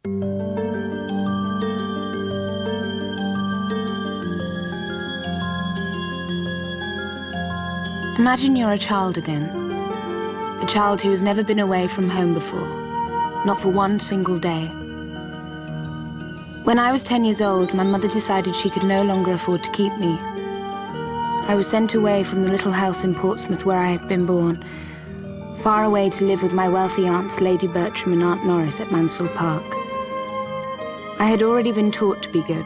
Imagine you're a child again. A child who has never been away from home before. Not for one single day. When I was 10 years old, my mother decided she could no longer afford to keep me. I was sent away from the little house in Portsmouth where I had been born, far away to live with my wealthy aunts Lady Bertram and Aunt Norris at Mansfield Park. I had already been taught to be good.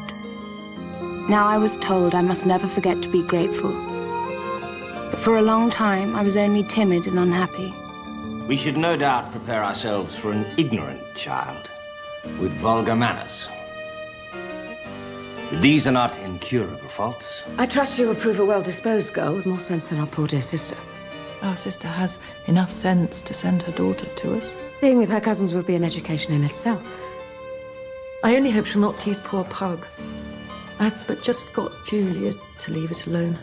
Now I was told I must never forget to be grateful. But for a long time, I was only timid and unhappy. We should no doubt prepare ourselves for an ignorant child with vulgar manners. But these are not incurable faults. I trust you approve a well-disposed girl with more sense than our poor dear sister. Our sister has enough sense to send her daughter to us. Being with her cousins will be an education in itself. I only hope she'll not tease poor Pug. I've but just got Julia to leave it alone.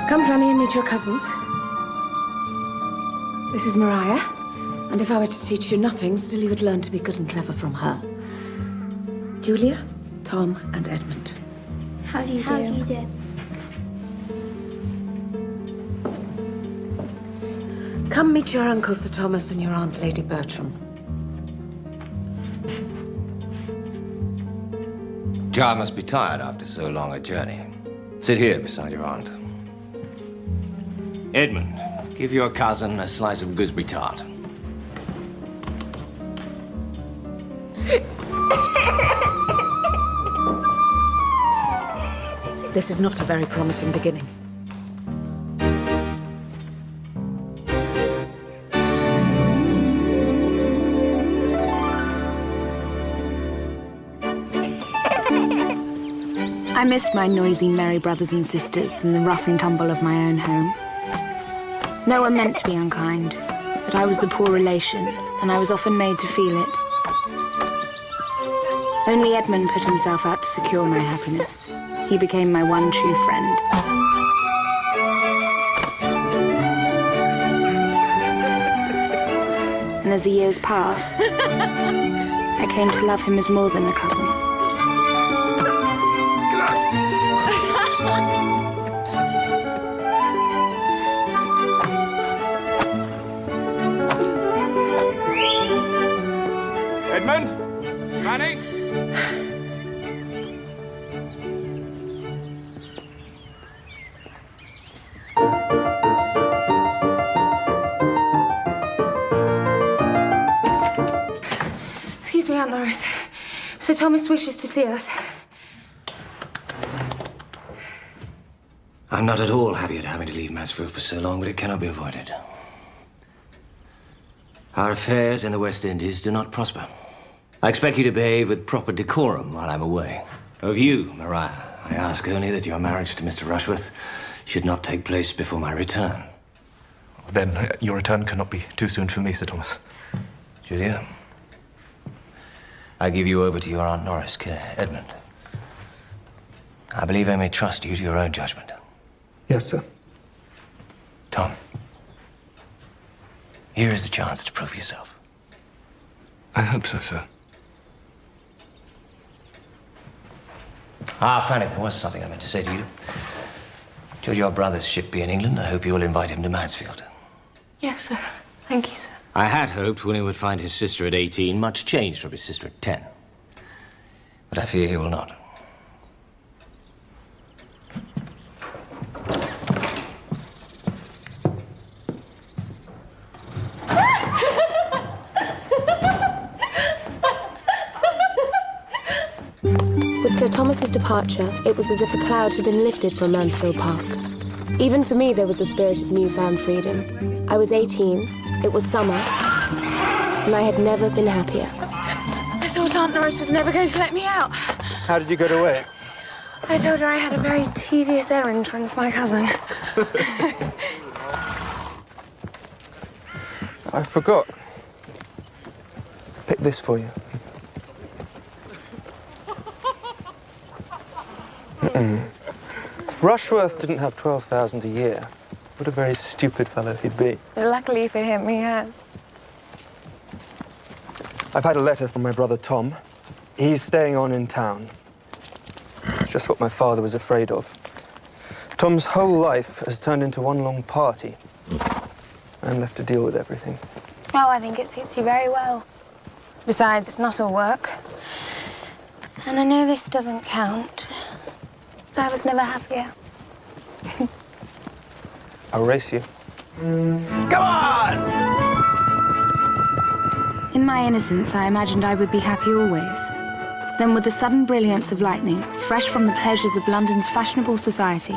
Come, Fanny, and meet your cousins. This is Mariah, and if I were to teach you nothing, still you would learn to be good and clever from her. Julia, Tom, and Edmund. How do you do? How do you do? Come meet your uncle, Sir Thomas, and your aunt, Lady Bertram. Jar must be tired after so long a journey. Sit here beside your aunt. Edmund, give your cousin a slice of gooseberry tart. This is not a very promising beginning. I missed my noisy, merry brothers and sisters and the rough and tumble of my own home. No one meant to be unkind, but I was the poor relation, and I was often made to feel it. Only Edmund put himself out to secure my happiness. He became my one true friend. And as the years passed, I came to love him as more than a cousin. Edmund? Fanny? Excuse me, Aunt Norris. Sir Thomas wishes to see us. I'm not at all happy at having to leave Mansfield for so long, but it cannot be avoided. Our affairs in the West Indies do not prosper. I expect you to behave with proper decorum while I'm away. Of you, Mariah, I ask only that your marriage to Mr. Rushworth should not take place before my return. Then your return cannot be too soon for me, Sir Thomas. Julia, I give you over to your Aunt Norris' care. Edmund, I believe I may trust you to your own judgment. Yes, sir. Tom, here is the chance to prove yourself. I hope so, sir. Ah, Fanny, there was something I meant to say to you. Should your brother's ship be in England, I hope you will invite him to Mansfield. Yes, sir. Thank you, sir. I had hoped when he would find his sister at 18 much changed from his sister at 10. But I fear he will not. With Sir Thomas's departure, it was as if a cloud had been lifted from Mansfield Park. Even for me, there was a spirit of newfound freedom. I was 18, it was summer, and I had never been happier. I thought Aunt Norris was never going to let me out. How did you get away? I told her I had a very tedious errand to run for my cousin. I forgot. Pick this for you. If Rushworth didn't have 12,000 a year, what a very stupid fellow he'd be. Luckily for him, he has. I've had a letter from my brother Tom. He's staying on in town. Just what my father was afraid of. Tom's whole life has turned into one long party. I'm left to deal with everything. Oh, I think it suits you very well. Besides, it's not all work. And I know this doesn't count. But I was never happier. I'll race you. Come on! In my innocence, I imagined I would be happy always. Then with the sudden brilliance of lightning, fresh from the pleasures of London's fashionable society,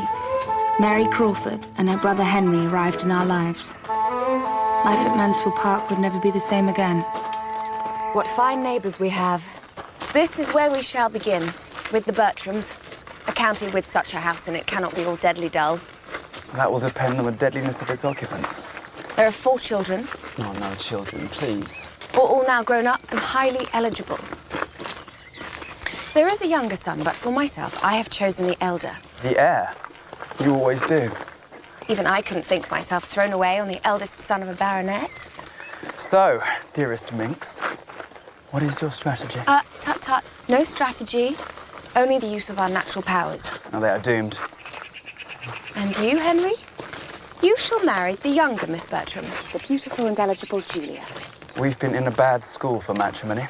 Mary Crawford and her brother Henry arrived in our lives. Life at Mansfield Park would never be the same again. What fine neighbours we have. This is where we shall begin, with the Bertrams. A county with such a house in it cannot be all deadly dull. That will depend on the deadliness of its occupants. There are 4 children. No, no, children, please. All now grown up and highly eligible. There is a younger son, but for myself, I have chosen the elder. The heir? You always do. Even I couldn't think myself thrown away on the eldest son of a baronet. So, dearest Minx, what is your strategy? Tut-tut. No strategy, only the use of our natural powers. Now they are doomed. And you, Henry? You shall marry the younger Miss Bertram, the beautiful and eligible Julia. We've been in a bad school for matrimony.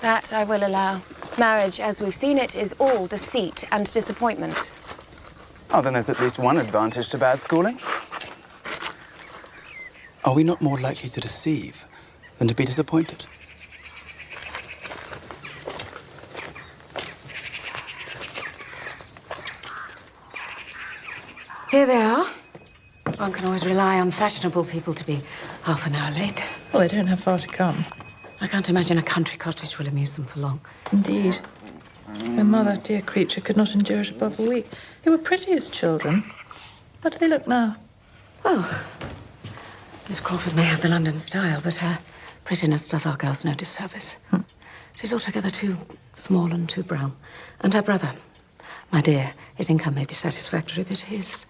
That I will allow. Marriage, as we've seen it, is all deceit and disappointment. Oh, then there's at least one advantage to bad schooling. Are we not more likely to deceive than to be disappointed? Here they are. One can always rely on fashionable people to be half an hour late. Well, they don't have far to come. I can't imagine a country cottage will amuse them for long. Indeed. Their mother, dear creature, could not endure it above a week. They were pretty as children. How do they look now? Well, Miss Crawford may have the London style, but her prettiness does our girls no disservice. She's altogether too small and too brown. And her brother, my dear, his income may be satisfactory, but his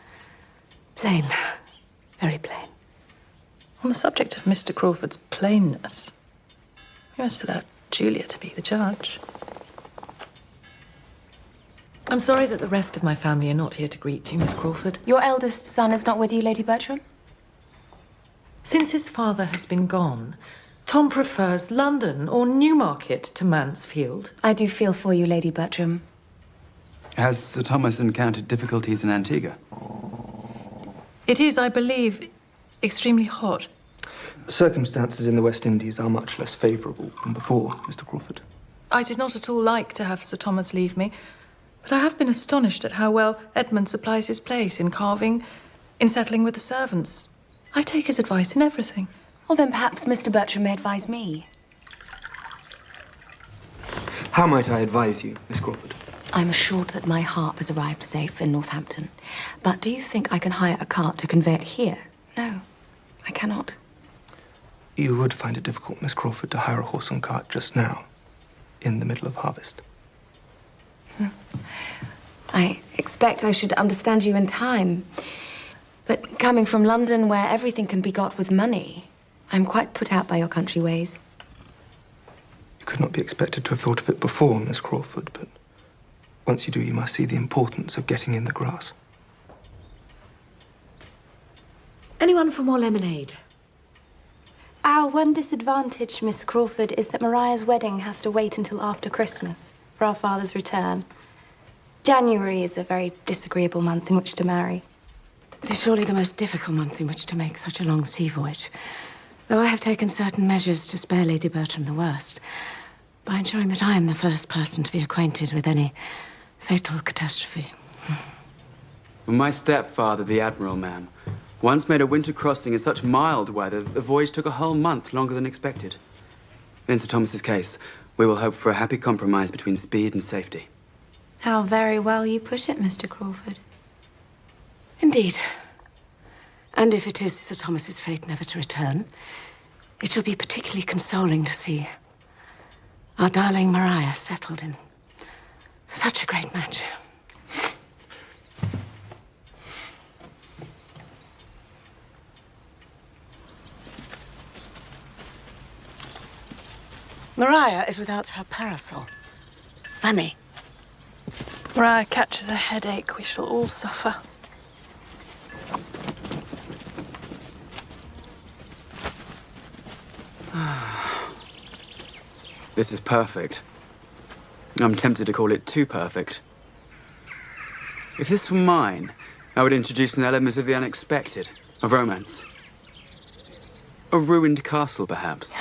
plain, very plain. On the subject of Mr. Crawford's plainness, you must allow Julia to be the judge. I'm sorry that the rest of my family are not here to greet you, Miss Crawford. Your eldest son is not with you, Lady Bertram? Since his father has been gone, Tom prefers London or Newmarket to Mansfield. I do feel for you, Lady Bertram. Has Sir Thomas encountered difficulties in Antigua? It is, I believe, extremely hot. Circumstances in the West Indies are much less favourable than before, Mr. Crawford. I did not at all like to have Sir Thomas leave me, but I have been astonished at how well Edmund supplies his place in carving, in settling with the servants. I take his advice in everything. Well, then perhaps Mr. Bertram may advise me. How might I advise you, Miss Crawford? I'm assured that my harp has arrived safe in Northampton. But do you think I can hire a cart to convey it here? No, I cannot. You would find it difficult, Miss Crawford, to hire a horse and cart just now, in the middle of harvest. I expect I should understand you in time. But coming from London, where everything can be got with money, I'm quite put out by your country ways. You could not be expected to have thought of it before, Miss Crawford, but once you do, you must see the importance of getting in the grass. Anyone for more lemonade? Our one disadvantage, Miss Crawford, is that Mariah's wedding has to wait until after Christmas for our father's return. January is a very disagreeable month in which to marry. It is surely the most difficult month in which to make such a long sea voyage. Though I have taken certain measures to spare Lady Bertram the worst, by ensuring that I am the first person to be acquainted with any fatal catastrophe. Well, my stepfather, the Admiral, ma'am, once made a winter crossing in such mild weather that the voyage took a whole month longer than expected. In Sir Thomas's case, We will hope for a happy compromise between speed and safety. How very well you put it, Mr. Crawford. Indeed. And if it is Sir Thomas's fate never to return, it shall be particularly consoling to see our darling Maria settled in such a great match. Maria is without her parasol. Fanny. Maria catches a headache, we shall all suffer. This is perfect. I'm tempted to call it too perfect. If this were mine, I would introduce an element of the unexpected, of romance. A ruined castle, perhaps.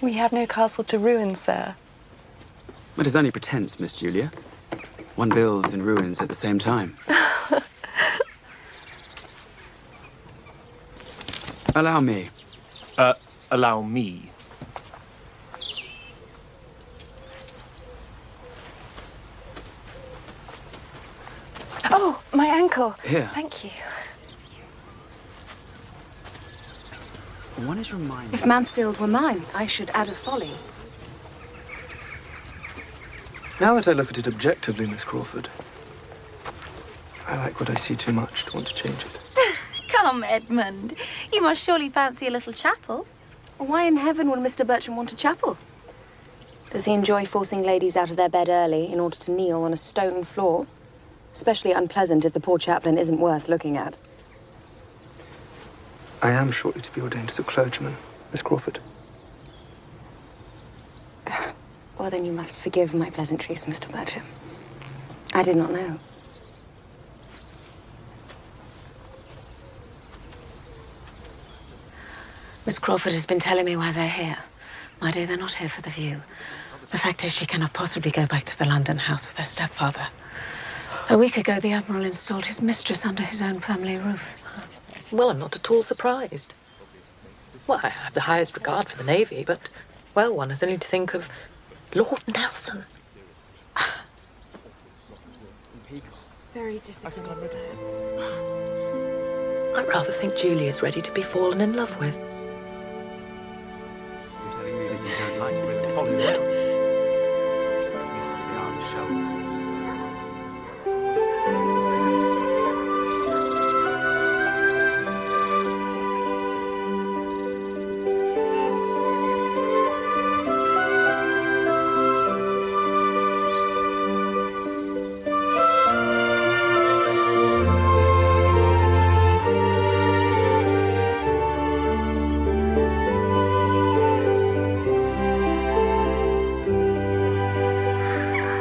We have no castle to ruin, sir. It is only pretense, Miss Julia. One builds and ruins at the same time. Allow me. Allow me. Oh, my ankle. Here. Thank you. One is reminded. If Mansfield were mine, I should add a folly. Now that I look at it objectively, Miss Crawford, I like what I see too much to want to change it. Come, Edmund. You must surely fancy a little chapel. Why in heaven would Mr. Bertram want a chapel? Does he enjoy forcing ladies out of their bed early in order to kneel on a stone floor? Especially unpleasant if the poor chaplain isn't worth looking at. I am shortly to be ordained as a clergyman, Miss Crawford. Well, then you must forgive my pleasantries, Mr. Bertram. I did not know. Miss Crawford has been telling me why they're here. My dear, they're not here for the view. The fact is, she cannot possibly go back to the London house with her stepfather. A week ago, the Admiral installed his mistress under his own family roof. Well, I'm not at all surprised. Well, I have the highest regard for the Navy, but, well, one has only to think of Lord Nelson. Very disagreeable birds. I rather think Julia's ready to be fallen in love with. You're telling me that you don't like women falling down?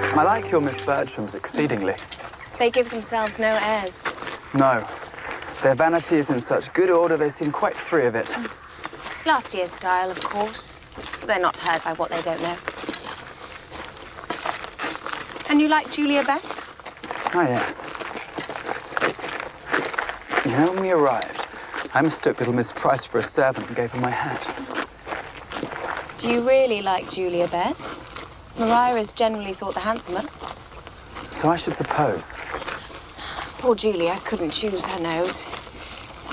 I like your Miss Bertrams exceedingly. They give themselves no airs. No. Their vanity is in such good order, they seem quite free of it. Last year's style, of course. They're not hurt by what they don't know. And you like Julia best? Ah, yes. You know, when we arrived, I mistook little Miss Price for a servant and gave her my hat. Do you really like Julia best? Maria is generally thought the handsomer. So I should suppose. Poor Julia couldn't choose her nose.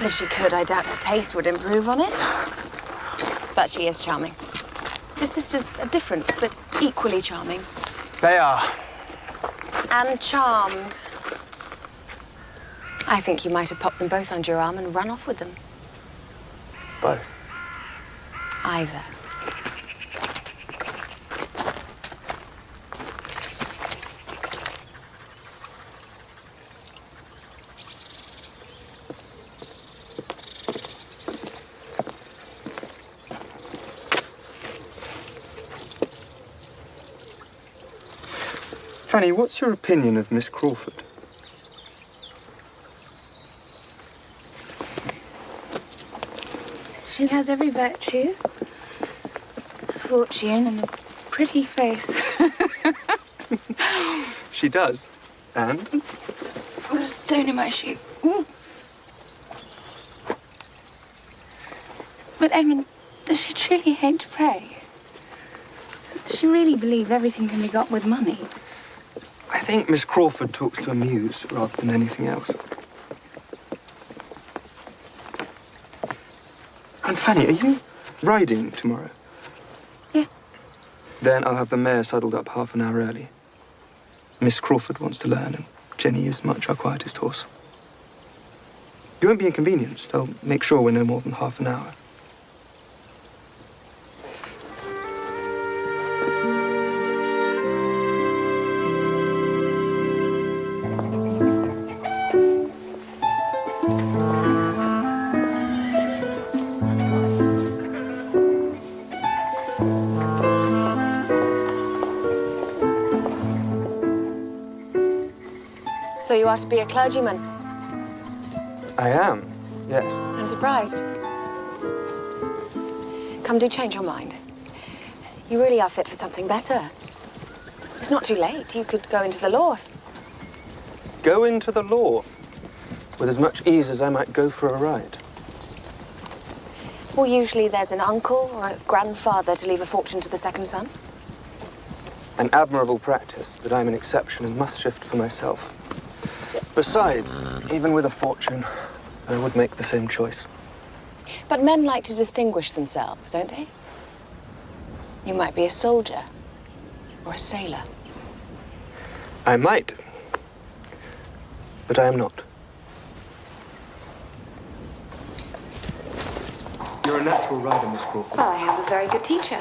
If she could, I doubt her taste would improve on it. But she is charming. The sisters are different, but equally charming. They are. And charmed. I think you might have popped them both under your arm and run off with them. Both. Either. Fanny, what's your opinion of Miss Crawford? She has every virtue, a fortune, and a pretty face. She does. And? I've got a stone in my shoe. Ooh. But Edmund, does she truly hate to pray? Does she really believe everything can be got with money? I think Miss Crawford talks to amuse rather than anything else. And Fanny, are you riding tomorrow? Yeah. Then I'll have the mare saddled up half an hour early. Miss Crawford wants to learn, and Jenny is much our quietest horse. You won't be inconvenienced. I'll make sure we're no more than half an hour. So you are to be a clergyman? I am, yes. I'm surprised. Come, do change your mind. You really are fit for something better. It's not too late. You could go into the law. Go into the law with as much ease as I might go for a ride. Well, usually there's an uncle or a grandfather to leave a fortune to the second son. An admirable practice, but I'm an exception and must shift for myself. Besides, even with a fortune, I would make the same choice. But men like to distinguish themselves, don't they? You might be a soldier or a sailor. I might, but I am not. You're a natural rider, Miss Crawford. Well, I have a very good teacher.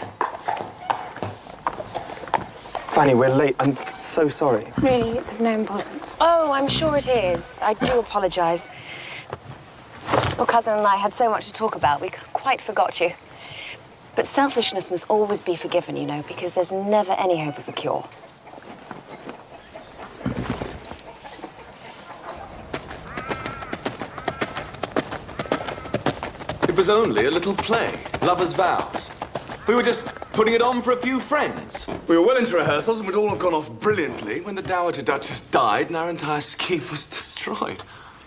Fanny, we're late. I'm so sorry. Really, it's of no importance. Oh, I'm sure it is. I do apologize. Your cousin and I had so much to talk about, we quite forgot you. But selfishness must always be forgiven, you know, because there's never any hope of a cure. It was only a little play, Lovers' Vows. We were just putting it on for a few friends. We were well into rehearsals and we'd all have gone off brilliantly when the Dowager Duchess died and our entire scheme was destroyed.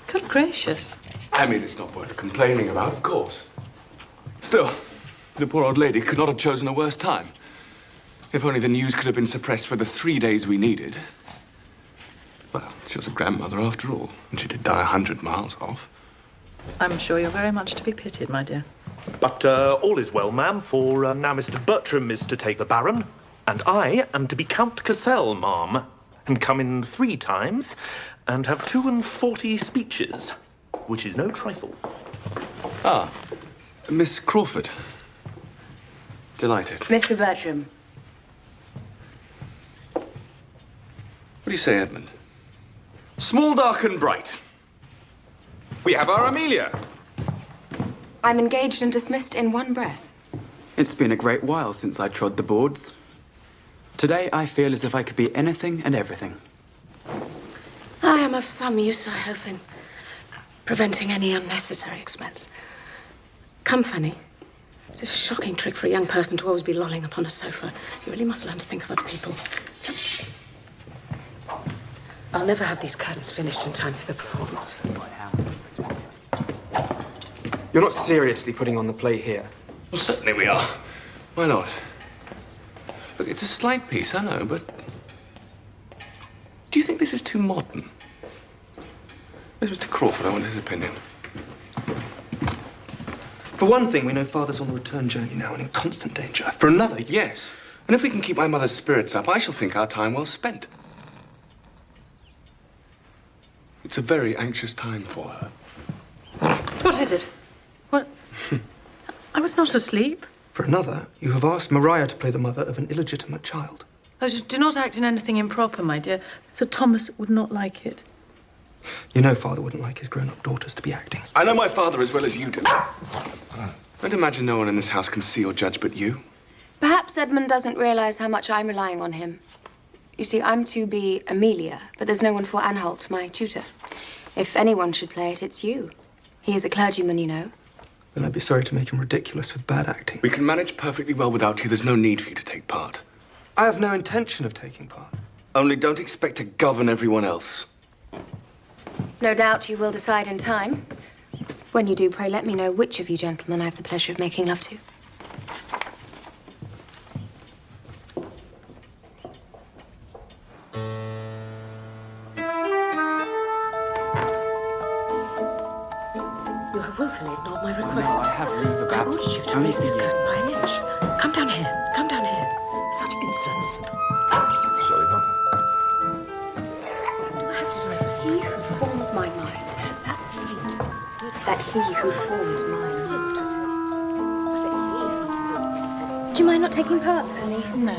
Good gracious. I mean, it's not worth complaining about, of course. Still, the poor old lady could not have chosen a worse time. If only the news could have been suppressed for the 3 days we needed. Well, she was a grandmother after all, and she did die 100 miles off. I'm sure you're very much to be pitied, my dear. But all is well, ma'am, for now Mr. Bertram is to take the Baron, and I am to be Count Cassel, ma'am, and come in 3 times and have 42 speeches, which is no trifle. Ah, Miss Crawford. Delighted. Mr. Bertram. What do you say, Edmund? Small, dark, and bright. We have our Amelia. I'm engaged and dismissed in one breath. It's been a great while since I trod the boards. Today, I feel as if I could be anything and everything. I am of some use, I hope, in preventing any unnecessary expense. Come, Fanny. It is a shocking trick for a young person to always be lolling upon a sofa. You really must learn to think of other people. I'll never have these curtains finished in time for the performance. You're not seriously putting on the play here. Well, certainly we are. Why not? Look, it's a slight piece, I know, but... Do you think this is too modern? Where's Mr. Crawford? I want his opinion. For one thing, we know Father's on a return journey now and in constant danger. For another, yes. And if we can keep my mother's spirits up, I shall think our time well spent. It's a very anxious time for her. What is it? What? I was not asleep. For another, you have asked Maria to play the mother of an illegitimate child. Oh, do not act in anything improper, my dear. Sir Thomas would not like it. You know Father wouldn't like his grown-up daughters to be acting. I know my father as well as you do. I'd imagine no one in this house can see or judge but you. Perhaps Edmund doesn't realize how much I'm relying on him. You see, I'm to be Amelia, but there's no one for Anhalt, my tutor. If anyone should play it, it's you. He is a clergyman, you know. Then I'd be sorry to make him ridiculous with bad acting. We can manage perfectly well without you. There's no need for you to take part. I have no intention of taking part. Only don't expect to govern everyone else. No doubt you will decide in time. When you do, pray let me know which of you gentlemen I have the pleasure of making love to. my request? I have leave of I ordered absence. you to Only raise this for you. curtain by an inch. Come down here. Come down here. Such insolence. Sorry, Mum. He who forms my mind. That straight. That he who formed mine. Do you mind not taking part, Fanny? No.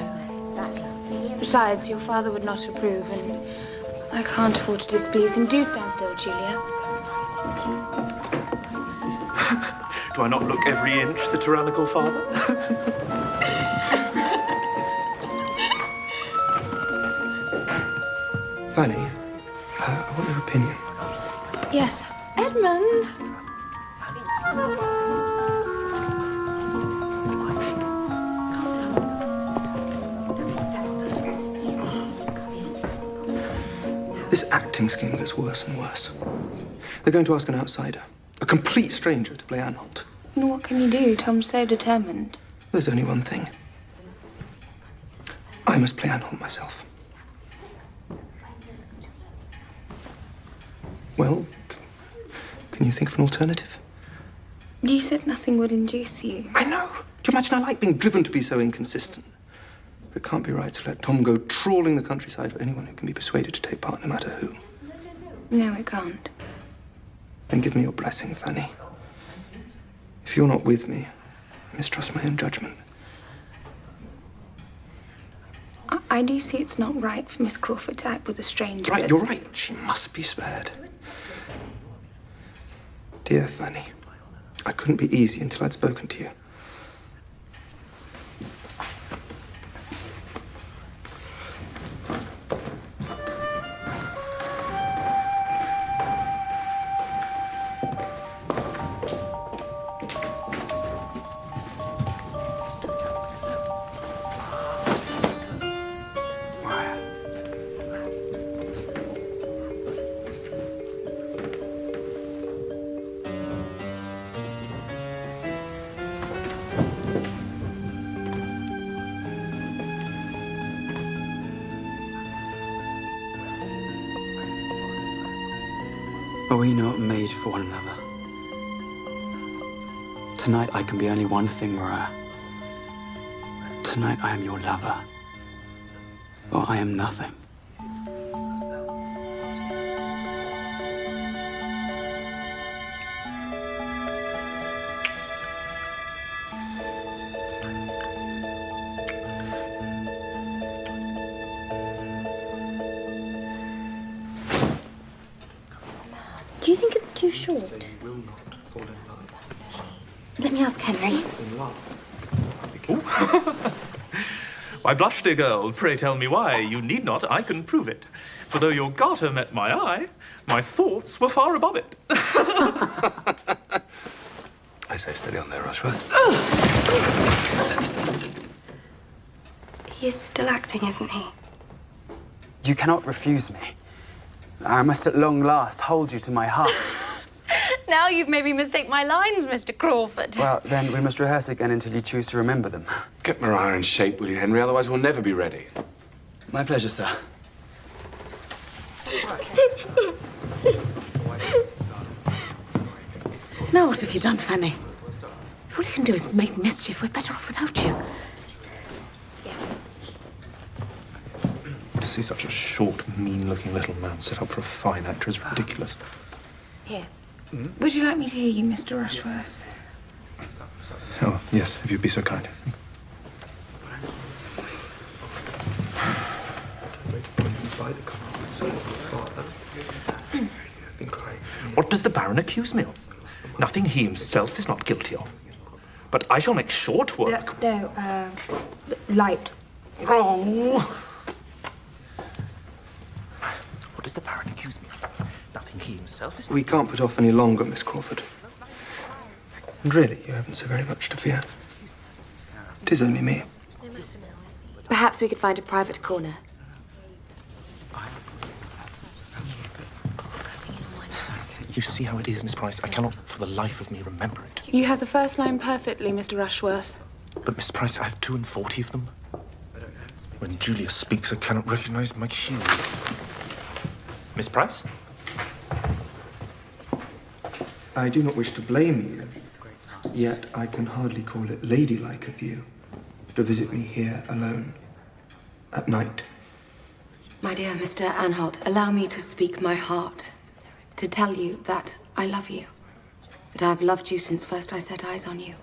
Besides, your father would not approve, and I can't afford to displease him. Do stand still, Julia. Do I not look every inch the tyrannical father? Fanny, I want your opinion. Yes. Edmund! This acting scheme gets worse and worse. They're going to ask an outsider, a complete stranger, to play Anholt. And what can you do? Tom's so determined. There's only one thing. I must play Anholt myself. Well, can you think of an alternative? You said nothing would induce you. I know. Do you imagine I like being driven to be so inconsistent? But it can't be right to let Tom go trawling the countryside for anyone who can be persuaded to take part, no matter who. No, it can't. Then give me your blessing, Fanny. If you're not with me, I mistrust my own judgment. I do see it's not right for Miss Crawford to act with a stranger. Right, but- you're right. She must be spared. Dear Fanny, I couldn't be easy until I'd spoken to you. Are we not made for one another? Tonight I can be only one thing, Mariah. Tonight I am your lover. Or I am nothing. Do you think it's too short? Let me ask Henry. Why, blush, dear girl, pray tell me why. You need not, I can prove it. For though your garter met my eye, my thoughts were far above it. I say steady on there, Rushworth. He is still acting, isn't he? You cannot refuse me. I must at long last hold you to my heart. Now you've made me mistake my lines, Mr. Crawford. Well, then we must rehearse again until you choose to remember them. Get Mariah in shape, will you, Henry? Otherwise we'll never be ready. My pleasure, sir. Now what have you done, Fanny? If all you can do is make mischief, we're better off without you. To see such a short, mean-looking little man set up for a fine actor is ridiculous. Here. Would you like me to hear you, Mr. Rushworth? Oh, yes, if you'd be so kind. What does the Baron accuse me of? Nothing he himself is not guilty of. But I shall make short work. No, light. Oh! What does the Baron accuse me of? Nothing he himself is... We can't put off any longer, Miss Crawford. And really, you haven't so very much to fear. It is only me. Perhaps we could find a private corner. You see how it is, Miss Price? I cannot for the life of me remember it. You have the first line perfectly, Mr. Rushworth. But, Miss Price, I have 42 of them. When Julia speaks, I cannot recognize my cue. Miss Price? I do not wish to blame you, Yet I can hardly call it ladylike of you to visit me here alone at night. My dear Mr. Anholt, allow me to speak my heart, to tell you that I love you, that I've loved you since first I set eyes on you.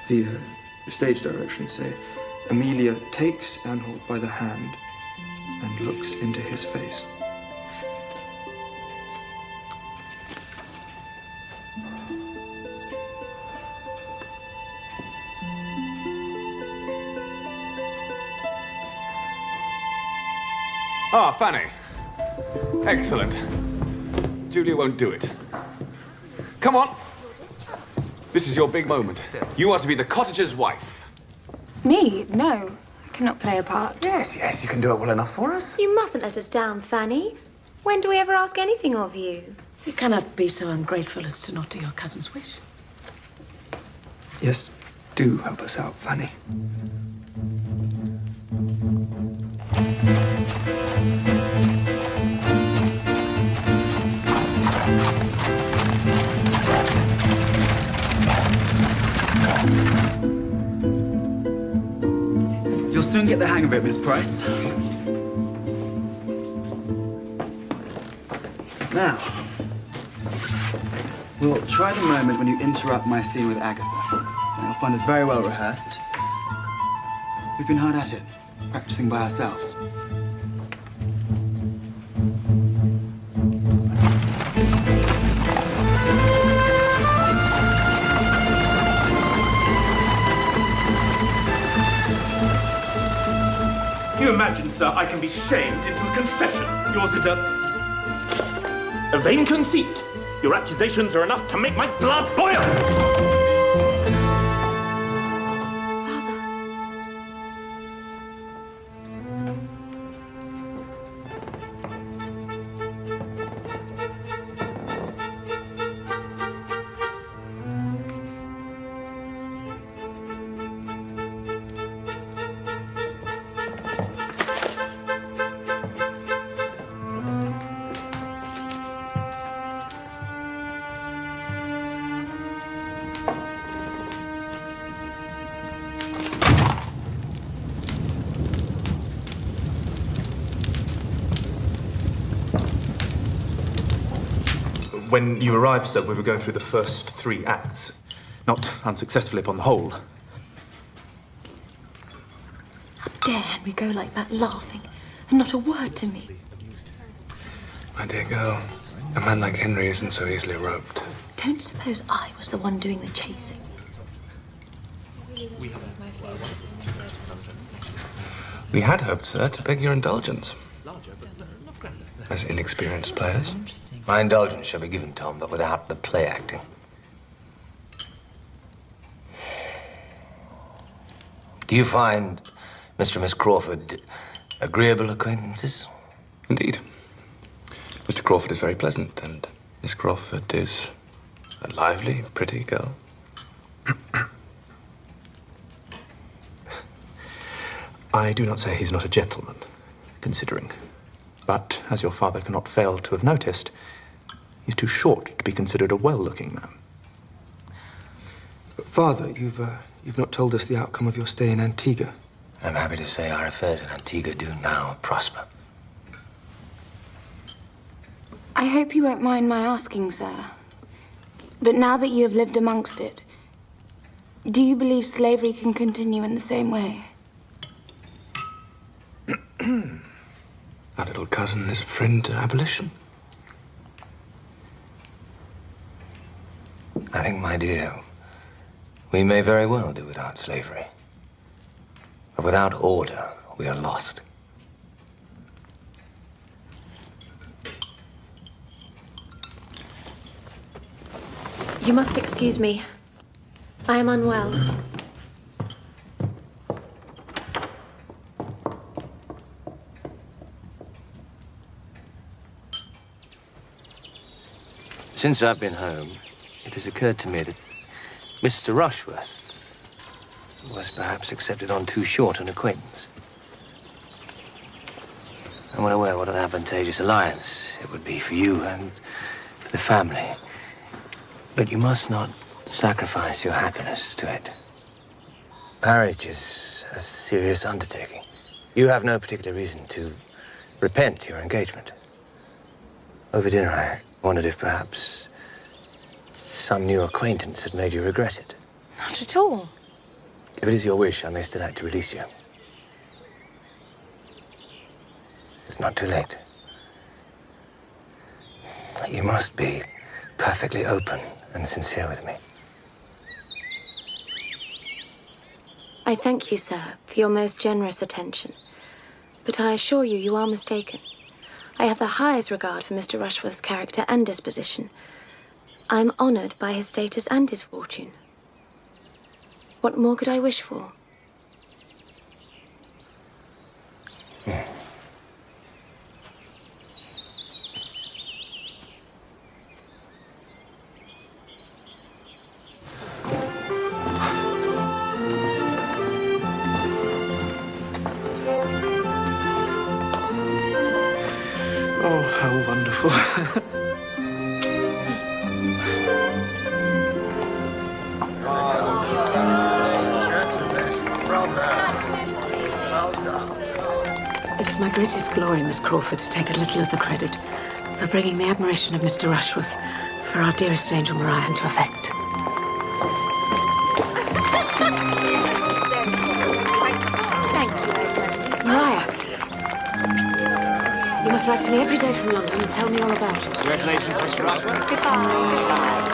The stage directions say, Amelia takes Anholt by the hand and looks into his face. Ah, Fanny. Excellent. Julia won't do it. Come on. This is your big moment. You are to be the cottager's wife. Me? No. I cannot play a part. Yes, yes, you can do it well enough for us. You mustn't let us down, Fanny. When do we ever ask anything of you? You cannot be so ungrateful as to not do your cousin's wish. Yes, do help us out, Fanny. You'll soon get the hang of it, Miss Price. Now, we'll try the moment when you interrupt my scene with Agatha. And you'll find us very well rehearsed. We've been hard at it, practicing by ourselves. You imagine, sir, I can be shamed into a confession. Yours is a vain conceit. Your accusations are enough to make my blood boil. When you arrived, sir, we were going through the first 3 acts. Not unsuccessfully upon the whole. How dare Henry go like that, laughing, and not a word to me? My dear girl, a man like Henry isn't so easily roped. Don't suppose I was the one doing the chasing. We had hoped, sir, to beg your indulgence. As inexperienced players. My indulgence shall be given, Tom, but without the play acting. Do you find Mr. and Miss Crawford agreeable acquaintances? Indeed. Mr. Crawford is very pleasant, and Miss Crawford is a lively, pretty girl. I do not say he's not a gentleman, considering. But, as your father cannot fail to have noticed, he's too short to be considered a well-looking man. But Father, you've not told us the outcome of your stay in Antigua. I'm happy to say our affairs in Antigua do now prosper. I hope you won't mind my asking, sir. But now that you have lived amongst it, do you believe slavery can continue in the same way? Our little cousin is a friend to abolition. I think, my dear, we may very well do without slavery. But without order, we are lost. You must excuse me. I am unwell. Since I've been home, it has occurred to me that Mr. Rushworth was perhaps accepted on too short an acquaintance. I'm well aware what an advantageous alliance it would be for you and for the family But you must not sacrifice your happiness to it. Marriage is a serious undertaking. You have no particular reason to repent your engagement. Over dinner, I wondered if perhaps some new acquaintance had made you regret it. Not at all. If it is your wish, I may still act to release you. It's not too late. You must be perfectly open and sincere with me. I thank you, sir, for your most generous attention. But I assure you, you are mistaken. I have the highest regard for Mr. Rushworth's character and disposition. I am honoured by his status and his fortune. What more could I wish for? Oh, how wonderful. It is my greatest glory, Miss Crawford, to take a little of the credit for bringing the admiration of Mr. Rushworth for our dearest angel Maria into effect. Thank you, Edmund. Maria, you must write to me every day from London and tell me all about it. Congratulations, Mr. Rushworth. Goodbye.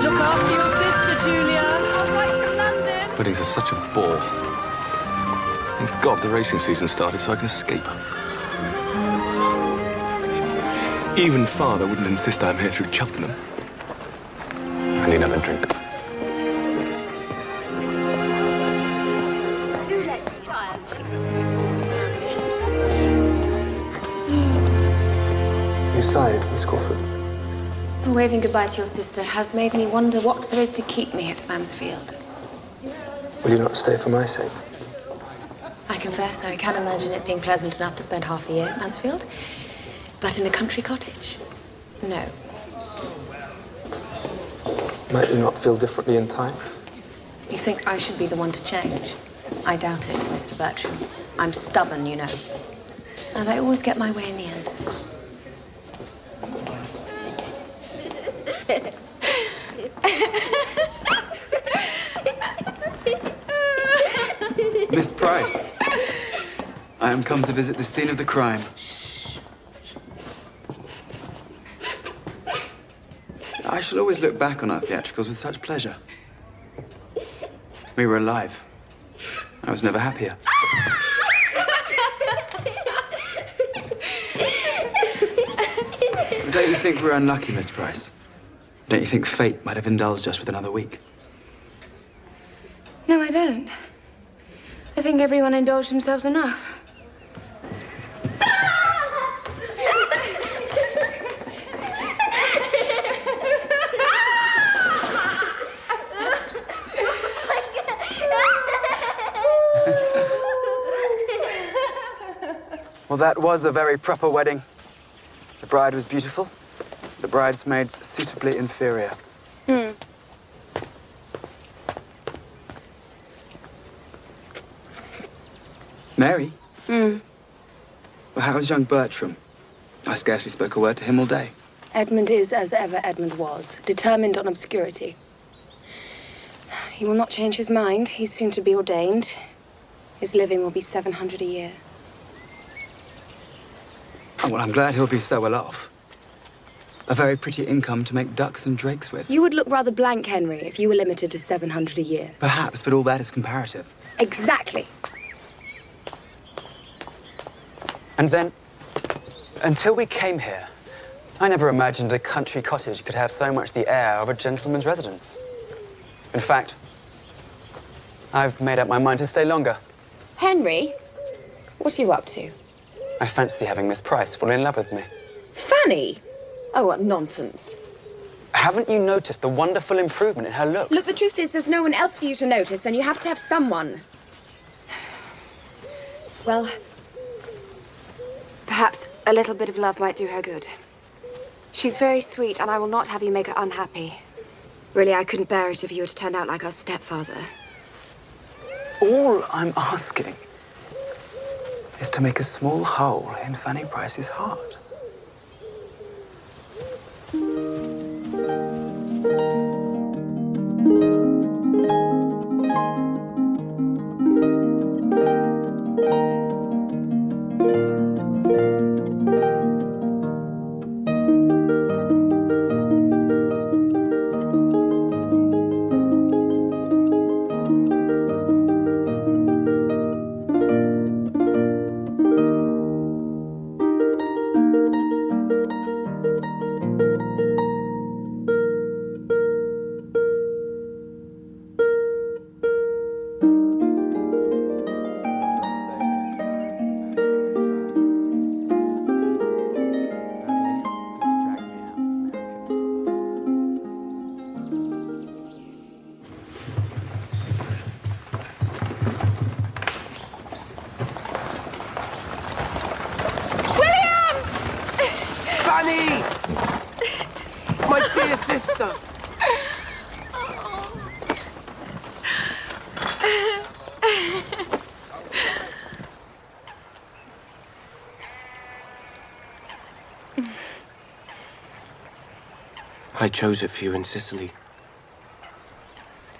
Look after your sister, Julia. I'll wait for London. Weddings are such a bore. Thank God the racing season started so I can escape. Even Father wouldn't insist I'm here through Cheltenham. I need another drink. You sighed, Miss Crawford. Waving goodbye to your sister has made me wonder what there is to keep me at Mansfield. Will you not stay for my sake? I confess I can imagine it being pleasant enough to spend half the year at Mansfield. But in a country cottage? No. Might you not feel differently in time? You think I should be the one to change? I doubt it, Mr. Bertram. I'm stubborn, you know. And I always get my way in the end. Miss Price, I am come to visit the scene of the crime. I shall always look back on our theatricals with such pleasure. We were alive. I was never happier. Don't you think we're unlucky, Miss Price? Don't you think fate might have indulged us with another week? No, I don't. I think everyone indulged themselves enough. Well, that was a very proper wedding. The bride was beautiful, the bridesmaids suitably inferior. Mary? Well, how is young Bertram? I scarcely spoke a word to him all day. Edmund is as ever Edmund was, determined on obscurity. He will not change his mind. He's soon to be ordained. His living will be 700 a year. Oh, well, I'm glad he'll be so well off. A very pretty income to make ducks and drakes with. You would look rather blank, Henry, if you were limited to 700 a year. Perhaps, but all that is comparative. Exactly. And then, until we came here, I never imagined a country cottage could have so much the air of a gentleman's residence. In fact, I've made up my mind to stay longer. Henry, what are you up to? I fancy having Miss Price fall in love with me. Fanny? Oh, what nonsense. Haven't you noticed the wonderful improvement in her looks? Look, the truth is there's no one else for you to notice, and you have to have someone. Well, perhaps a little bit of love might do her good. She's very sweet, and I will not have you make her unhappy. Really, I couldn't bear it if you were to turn out like our stepfather. All I'm asking is to make a small hole in Fanny Price's heart. Fanny! My dear sister! I chose it for you in Sicily.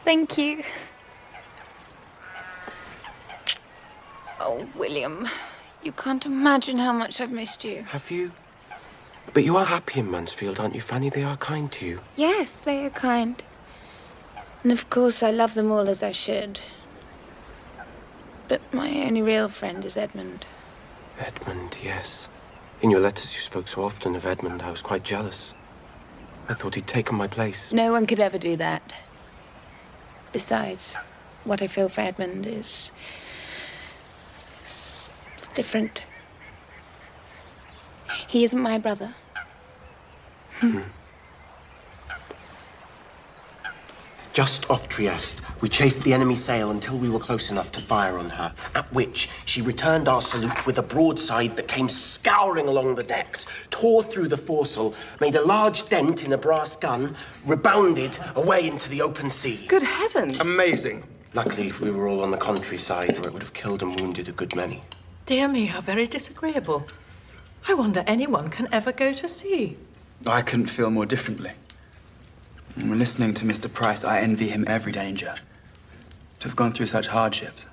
Thank you. Oh, William, you can't imagine how much I've missed you. Have you? But you are happy in Mansfield, aren't you, Fanny? They are kind to you. Yes, they are kind. And of course, I love them all as I should. But my only real friend is Edmund. Edmund, yes. In your letters, you spoke so often of Edmund, I was quite jealous. I thought he'd taken my place. No one could ever do that. Besides, what I feel for Edmund is... it's different. He isn't my brother. Just off Trieste, we chased the enemy sail until we were close enough to fire on her, at which she returned our salute with a broadside that came scouring along the decks, tore through the foresail, made a large dent in a brass gun, rebounded away into the open sea. Good heavens! Amazing. Luckily, we were all on the contrary side, or it would have killed and wounded a good many. Dear me, how very disagreeable. I wonder anyone can ever go to sea. I couldn't feel more differently. When listening to Mr. Price, I envy him every danger. To have gone through such hardships.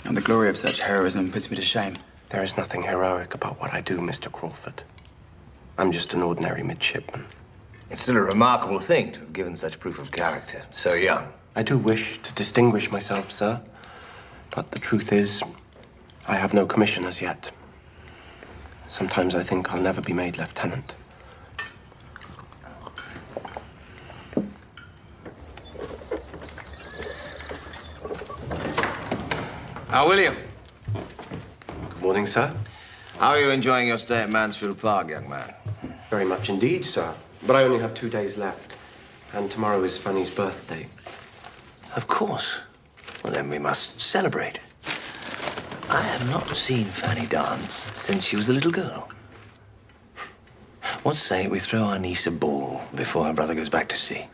And the glory of such heroism puts me to shame. There is nothing heroic about what I do, Mr. Crawford. I'm just an ordinary midshipman. It's still a remarkable thing to have given such proof of character so young. I do wish to distinguish myself, sir. But the truth is, I have no commission as yet. Sometimes I think I'll never be made lieutenant. William. Good morning, sir. How are you enjoying your stay at Mansfield Park, young man? Very much indeed, sir. But I only have 2 days left. And tomorrow is Fanny's birthday. Of course. Well, then we must celebrate. I have not seen Fanny dance since she was a little girl. What say we throw our niece a ball before her brother goes back to sea?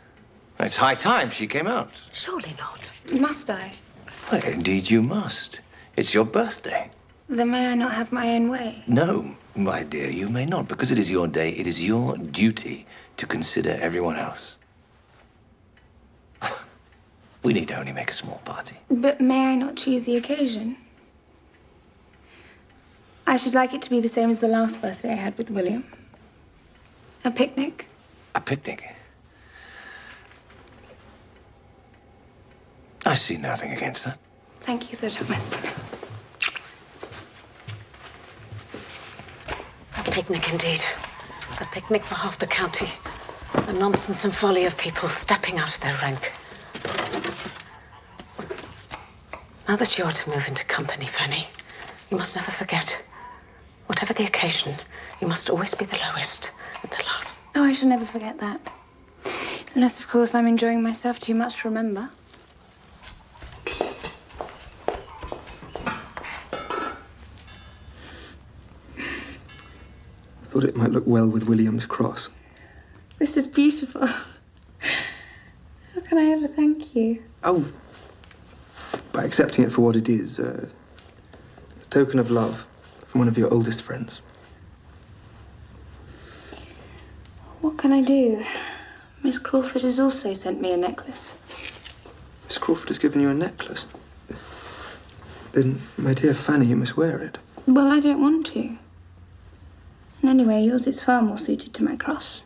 It's high time she came out. Surely not. Must I? Well, indeed you must. It's your birthday. Then may I not have my own way? No, my dear, you may not. Because it is your day, it is your duty to consider everyone else. We need only make a small party. But may I not choose the occasion? I should like it to be the same as the last birthday I had with William. A picnic. A picnic? I see nothing against that. Thank you, Sir Thomas. A picnic indeed. A picnic for half the county. The nonsense and folly of people stepping out of their rank. Now that you are to move into company, Fanny, you must never forget, whatever the occasion, you must always be the lowest and the last. Oh, I shall never forget that. Unless, of course, I'm enjoying myself too much to remember. I thought it might look well with William's cross. This is beautiful. How can I ever thank you? Oh, by accepting it for what it is, a token of love from one of your oldest friends. What can I do? Miss Crawford has also sent me a necklace. Miss Crawford has given you a necklace? Then, my dear Fanny, you must wear it. Well, I don't want to. And anyway, yours is far more suited to my cross.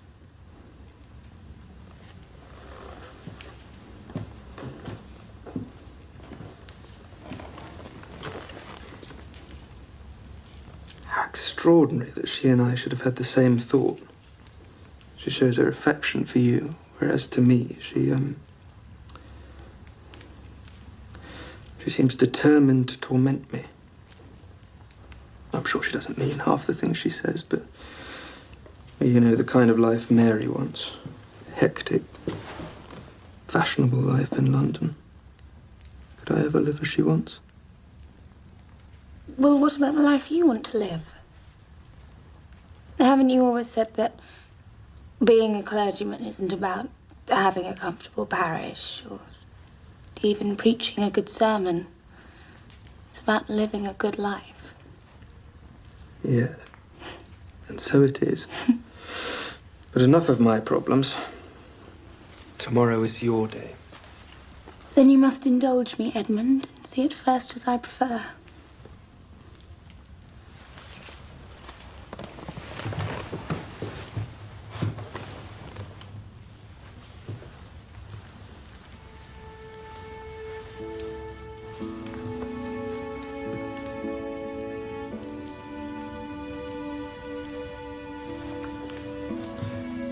How extraordinary that she and I should have had the same thought. She shows her affection for you, whereas to me, she seems determined to torment me. I'm sure she doesn't mean half the things she says, but you know, the kind of life Mary wants. Hectic, fashionable life in London. Could I ever live as she wants? Well, what about the life you want to live? Haven't you always said that being a clergyman isn't about having a comfortable parish or even preaching a good sermon? It's about living a good life. Yes, and so it is. But enough of my problems. Tomorrow is your day. Then you must indulge me, Edmund, and see it first as I prefer.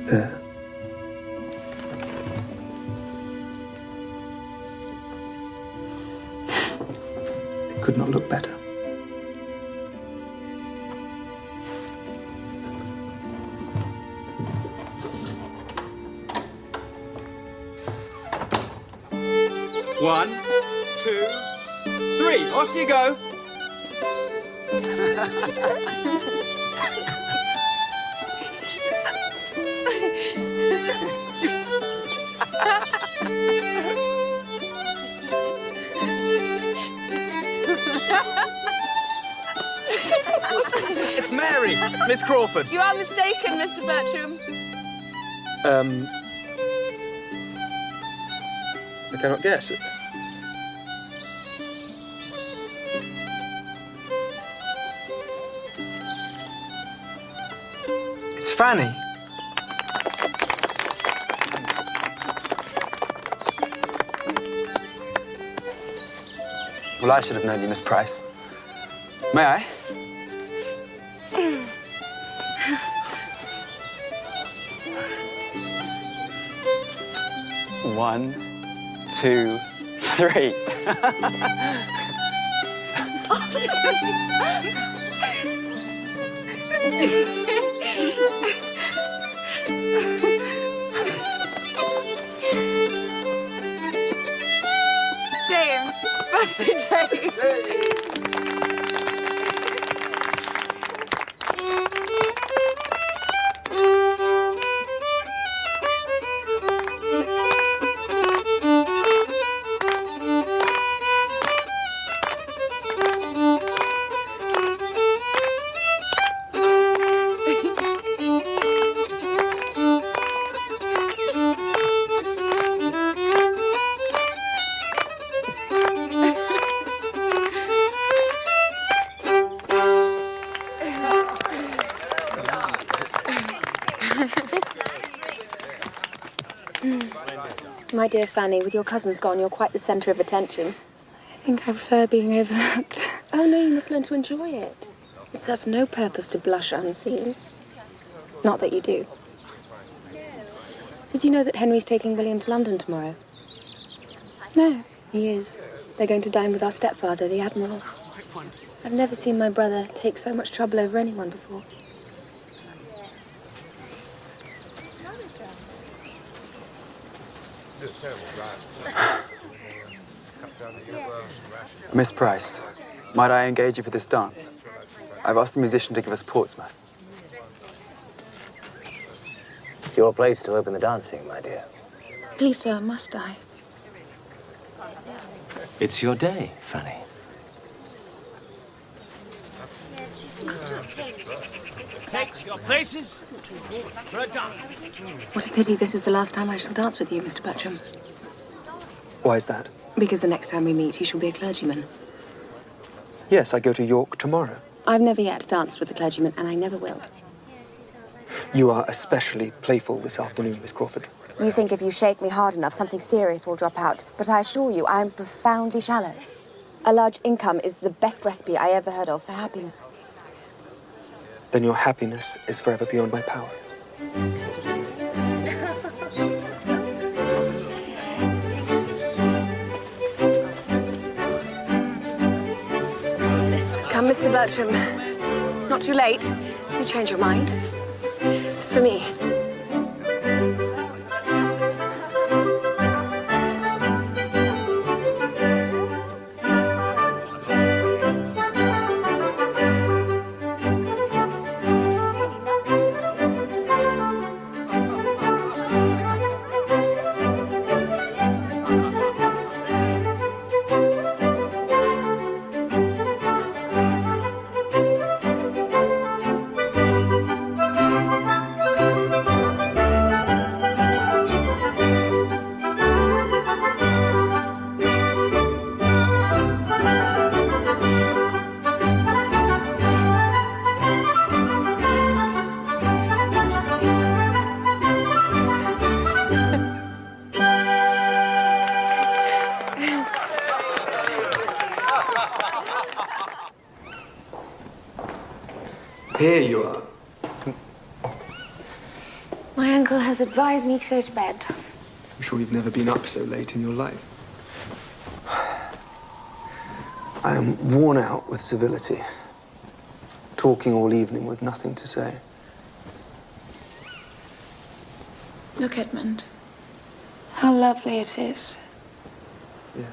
There. It could not look better. One, 2, 3. Off you go. It's Mary, Miss Crawford. You are mistaken, Mr. Bertram. I cannot guess. It's Fanny. Well, I should have known you, Miss Price. May I? One, 2, 3. James, Buster James. My dear Fanny, with your cousins gone, you're quite the centre of attention. I think I prefer being overlooked. Oh, no, you must learn to enjoy it. It serves no purpose to blush unseen. Not that you do. Did you know that Henry's taking William to London tomorrow? No. He is. They're going to dine with our stepfather, the Admiral. I've never seen my brother take so much trouble over anyone before. Miss Price, might I engage you for this dance? I've asked the musician to give us Portsmouth. It's your place to open the dancing, my dear. Please, sir, must I? It's your day, Fanny. Take your places for a dance. What a pity this is the last time I shall dance with you, Mr. Bertram. Why is that? Because the next time we meet, you shall be a clergyman. Yes, I go to York tomorrow. I've never yet danced with a clergyman, and I never will. You are especially playful this afternoon, Miss Crawford. You think if you shake me hard enough, something serious will drop out. But I assure you, I am profoundly shallow. A large income is the best recipe I ever heard of for happiness. Then your happiness is forever beyond my power. Come, Mr. Bertram. It's not too late. Do change your mind. For me. Here you are. My uncle has advised me to go to bed. I'm sure you've never been up so late in your life. I am worn out with civility. Talking all evening with nothing to say. Look, Edmund. How lovely it is. Yeah.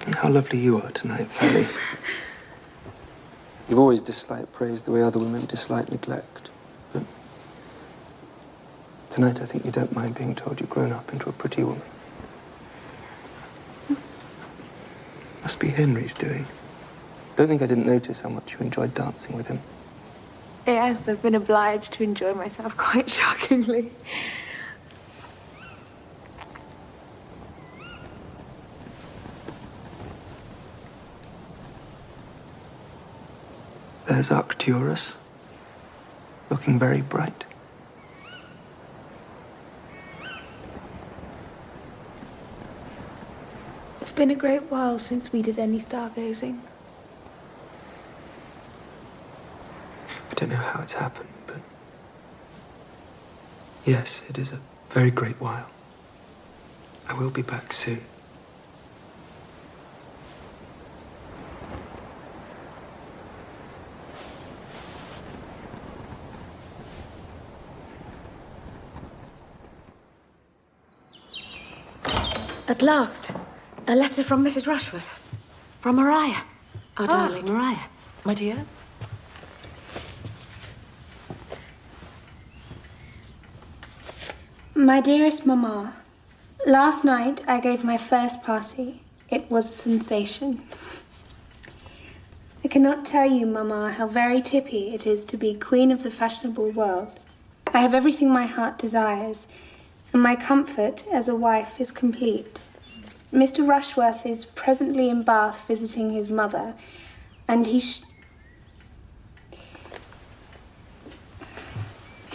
And how lovely you are tonight, Fanny. You've always disliked praise the way other women dislike neglect. But tonight I think you don't mind being told you've grown up into a pretty woman. Must be Henry's doing. Don't think I didn't notice how much you enjoyed dancing with him. Yes, I've been obliged to enjoy myself quite shockingly. There's Arcturus, looking very bright. It's been a great while since we did any stargazing. I don't know how it's happened, but yes, it is a very great while. I will be back soon. At last, a letter from Mrs. Rushworth. From Maria. Our darling Maria. My dear? My dearest Mamma, last night I gave my first party. It was a sensation. I cannot tell you, Mamma, how very tippy it is to be queen of the fashionable world. I have everything my heart desires, and my comfort as a wife is complete. Mr. Rushworth is presently in Bath visiting his mother, and Here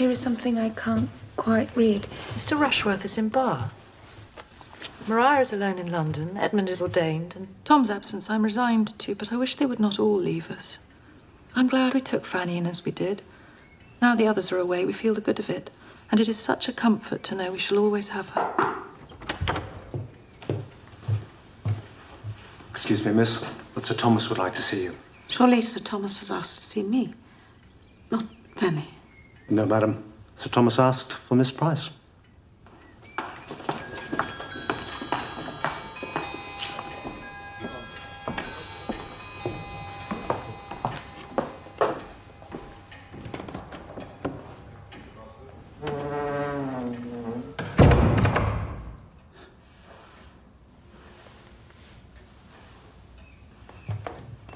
is something I can't quite read. Mr. Rushworth is in Bath. Maria is alone in London. Edmund is ordained, and Tom's absence I'm resigned to, but I wish they would not all leave us. I'm glad we took Fanny in as we did. Now the others are away, we feel the good of it. And it is such a comfort to know we shall always have her. Excuse me, miss, but Sir Thomas would like to see you. Surely Sir Thomas has asked to see me, not Fanny. No, madam. Sir Thomas asked for Miss Price.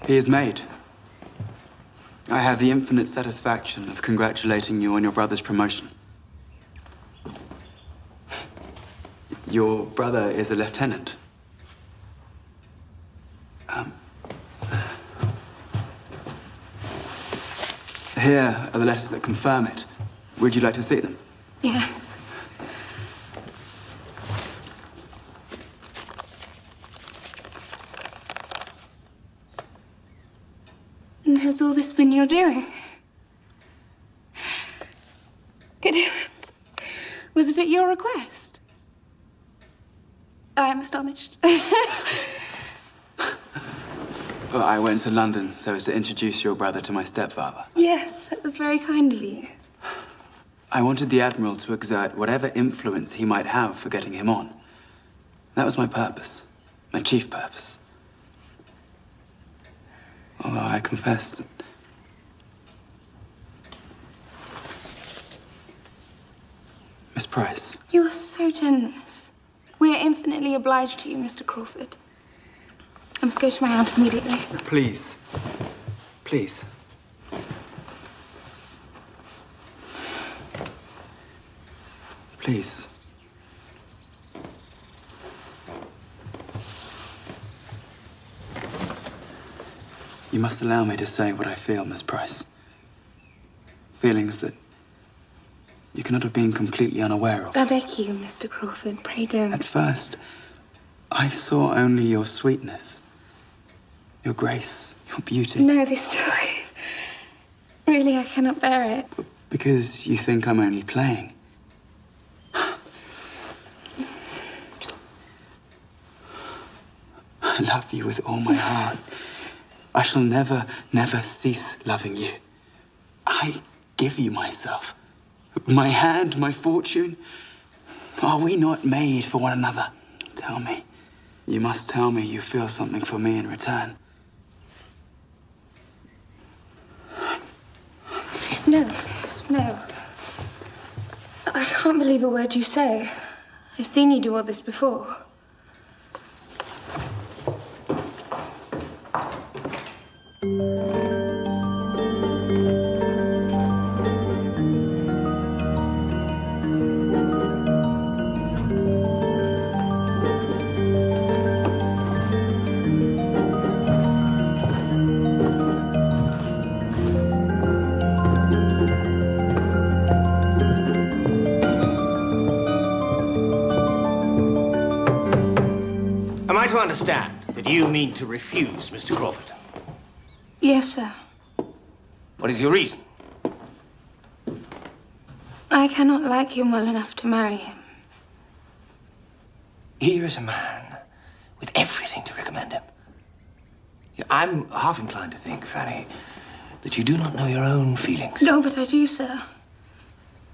He is made. I have the infinite satisfaction of congratulating you on your brother's promotion. Your brother is a lieutenant. Here are the letters that confirm it. Would you like to see them? Yes. And has all this been your doing? Good heavens. Was it at your request? I am astonished. Well, I went to London so as to introduce your brother to my stepfather. Yes, that was very kind of you. I wanted the Admiral to exert whatever influence he might have for getting him on. That was my purpose, my chief purpose. Although I confess that Miss Price. You are so generous. We are infinitely obliged to you, Mr. Crawford. I must go to my aunt immediately. Please. Please. Please. You must allow me to say what I feel, Miss Price. Feelings that you cannot have been completely unaware of. I beg you, Mr. Crawford, pray don't. At first, I saw only your sweetness, your grace, your beauty. No, this story. Really, I cannot bear it. Because you think I'm only playing. I love you with all my heart. I shall never, never cease loving you. I give you myself. My hand, my fortune. Are we not made for one another? Tell me. You must tell me you feel something for me in return. No, no. I can't believe a word you say. I've seen you do all this before. Am I to understand that you mean to refuse Mr. Crawford? Yes, sir. What is your reason? I cannot like him well enough to marry him. Here is a man with everything to recommend him. Yeah, I'm half inclined to think, Fanny, that you do not know your own feelings. No, but I do, sir.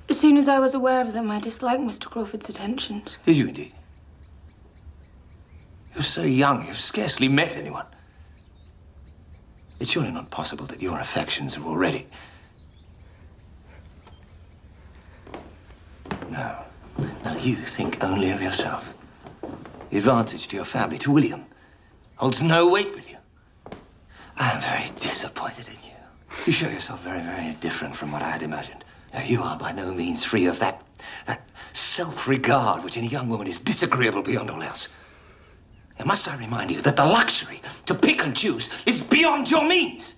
As soon as I was aware of them, I disliked Mr. Crawford's attentions. Did you indeed? You're so young, you've scarcely met anyone. It's surely not possible that your affections are already... No. No, you think only of yourself. The advantage to your family, to William, holds no weight with you. I am very disappointed in you. You show yourself very, very different from what I had imagined. Now, you are by no means free of that self-regard which in a young woman is disagreeable beyond all else. Now, must I remind you that the luxury to pick and choose is beyond your means?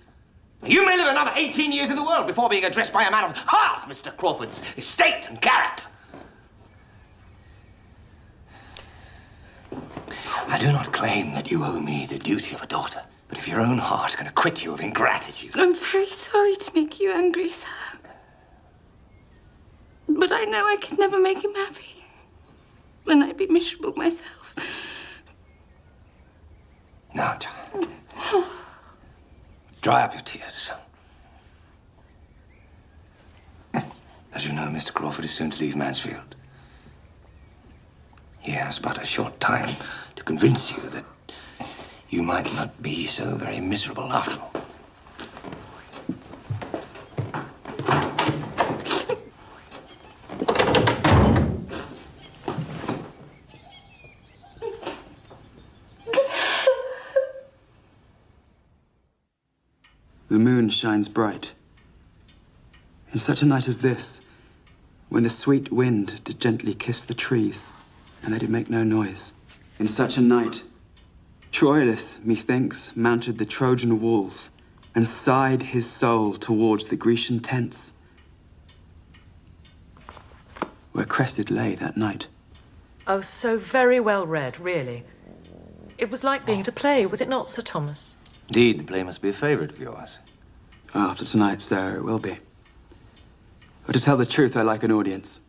You may live another 18 years in the world before being addressed by a man of half Mr. Crawford's estate and character. I do not claim that you owe me the duty of a daughter, but if your own heart can acquit you of ingratitude... I'm very sorry to make you angry, sir. But I know I could never make him happy. Then I'd be miserable myself. Now, child. Dry up your tears. As you know, Mr. Crawford is soon to leave Mansfield. He has but a short time to convince you that you might not be so very miserable after all. The moon shines bright. In such a night as this, when the sweet wind did gently kiss the trees, and they did make no noise. In such a night, Troilus, methinks, mounted the Trojan walls, and sighed his soul towards the Grecian tents, where Cressid lay that night. Oh, so very well read, really. It was like being at a play, was it not, Sir Thomas? Indeed, the play must be a favourite of yours. After tonight, sir, it will be. But to tell the truth, I like an audience.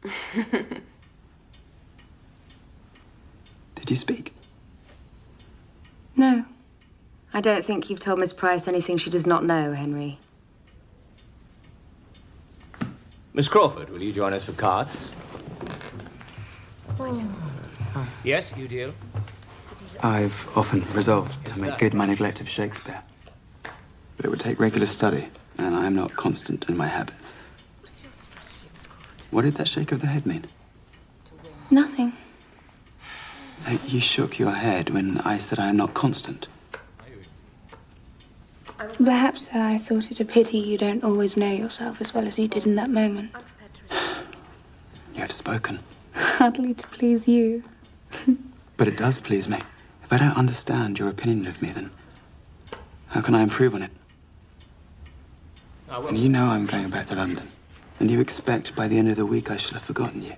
Did you speak? No. I don't think you've told Miss Price anything she does not know, Henry. Miss Crawford, will you join us for cards? Yes, you deal. I've often resolved to make good my neglect of Shakespeare. But it would take regular study, and I am not constant in my habits. What did that shake of the head mean? Nothing. You shook your head when I said I am not constant. Perhaps I thought it a pity you don't always know yourself as well as you did in that moment. You have spoken. Hardly to please you. But it does please me. If I don't understand your opinion of me, then how can I improve on it? And you know I'm going back to London. And you expect by the end of the week I shall have forgotten you.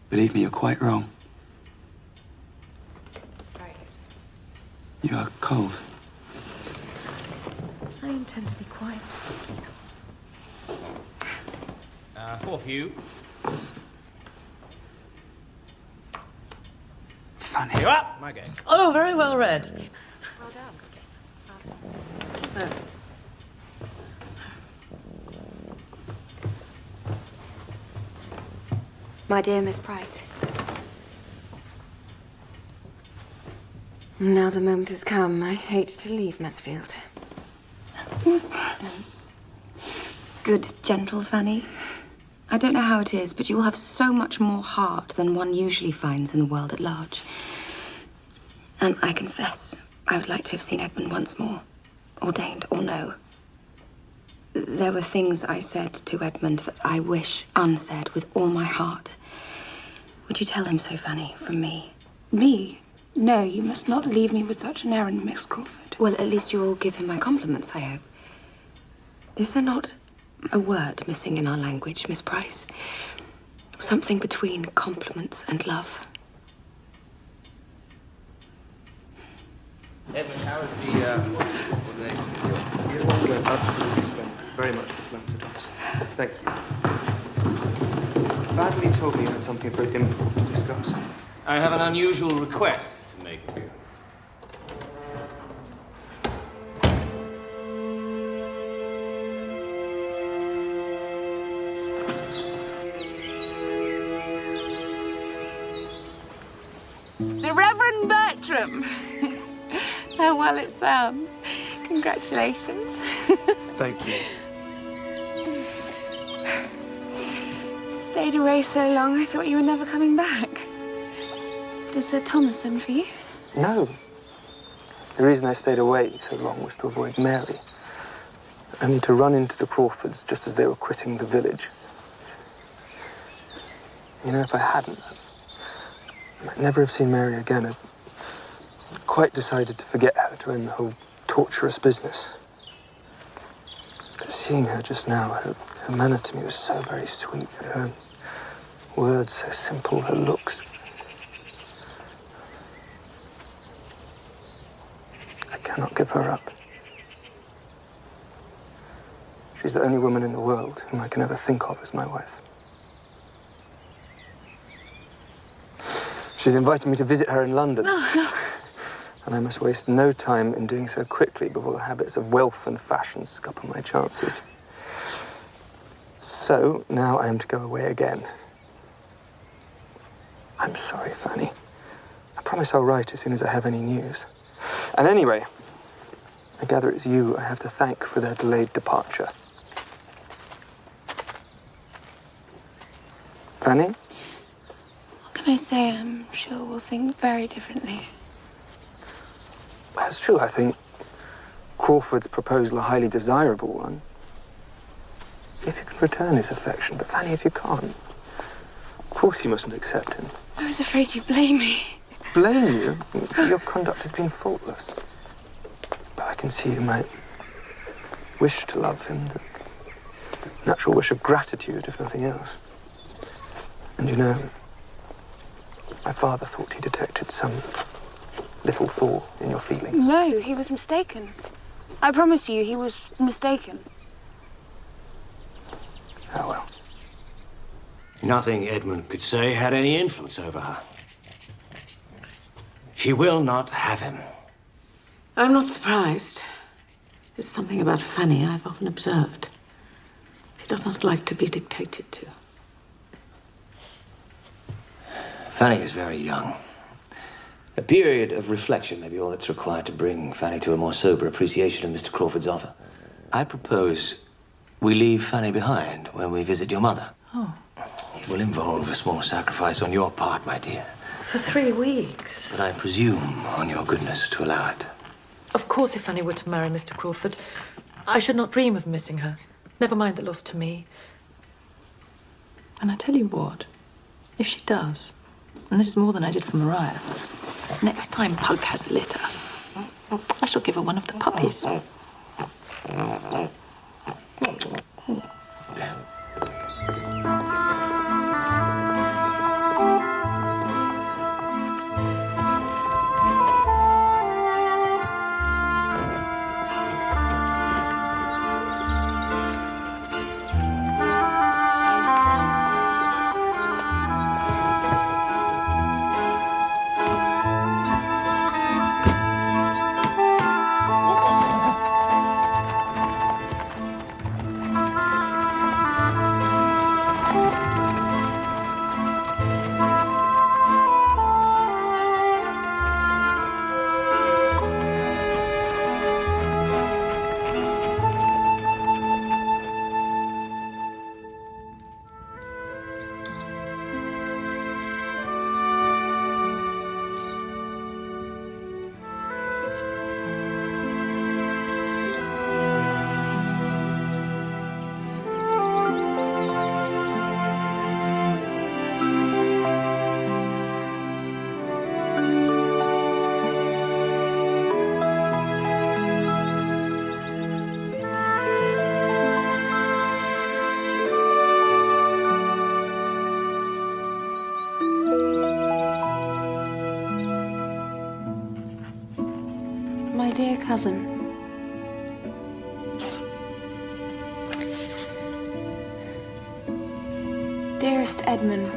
Believe me, you're quite wrong. You are cold. I intend to be quiet. For you. Funny. You up? My game. Oh, very well read. Well done. My dear Miss Price. Now the moment has come. I hate to leave Mansfield. Good, gentle Fanny. I don't know how it is, but you will have so much more heart than one usually finds in the world at large. And I confess, I would like to have seen Edmund once more, ordained or no. There were things I said to Edmund that I wish unsaid with all my heart. Would you tell him so, Fanny, from me? Me? No, you must not leave me with such an errand, Miss Crawford. Well, at least you will give him my compliments, I hope. Is there not a word missing in our language, Miss Price? Something between compliments and love. Edmund, how is the ordination? You're going absolutely splendid. Very much complimented us. Thank you. Badly told me you had something very important to discuss. I have an unusual request to make of you. The Reverend Bertram. How well it sounds. Congratulations. Thank you. Stayed away so long, I thought you were never coming back. Did Sir Thomas send for you? No. The reason I stayed away so long was to avoid Mary. Only to run into the Crawfords just as they were quitting the village. You know, if I hadn't, I'd never have seen Mary again. I'd quite decided to forget her to end the whole torturous business. But seeing her just now, her manner to me was so very sweet. Her words so simple, her looks. I cannot give her up. She's the only woman in the world whom I can ever think of as my wife. She's invited me to visit her in London. Oh, And I must waste no time in doing so quickly before the habits of wealth and fashion scupper my chances. So, now I am to go away again. I'm sorry, Fanny. I promise I'll write as soon as I have any news. And anyway, I gather it's you I have to thank for their delayed departure. Fanny? What can I say? I'm sure we'll think very differently. That's true, I think Crawford's proposal a highly desirable one. If you can return his affection, but Fanny, if you can't, of course you mustn't accept him. I was afraid you'd blame me. Blame you? Your conduct has been faultless. But I can see you might wish to love him, the natural wish of gratitude, if nothing else. And you know, my father thought he detected some little thaw in your feelings. No, he was mistaken. I promise you, he was mistaken. Oh, well. Nothing Edmund could say had any influence over her. She will not have him. I'm not surprised. It's something about Fanny I've often observed. She does not like to be dictated to. Fanny is very young. A period of reflection may be all that's required to bring Fanny to a more sober appreciation of Mr. Crawford's offer. I propose we leave Fanny behind when we visit your mother. Oh. It will involve a small sacrifice on your part, my dear. For 3 weeks? But I presume on your goodness to allow it. Of course, if Fanny were to marry Mr. Crawford, I should not dream of missing her. Never mind the loss to me. And I tell you what, if she does, and this is more than I did for Mariah, next time Pug has a litter, I shall give her one of the puppies. My dear cousin. Dearest Edmund,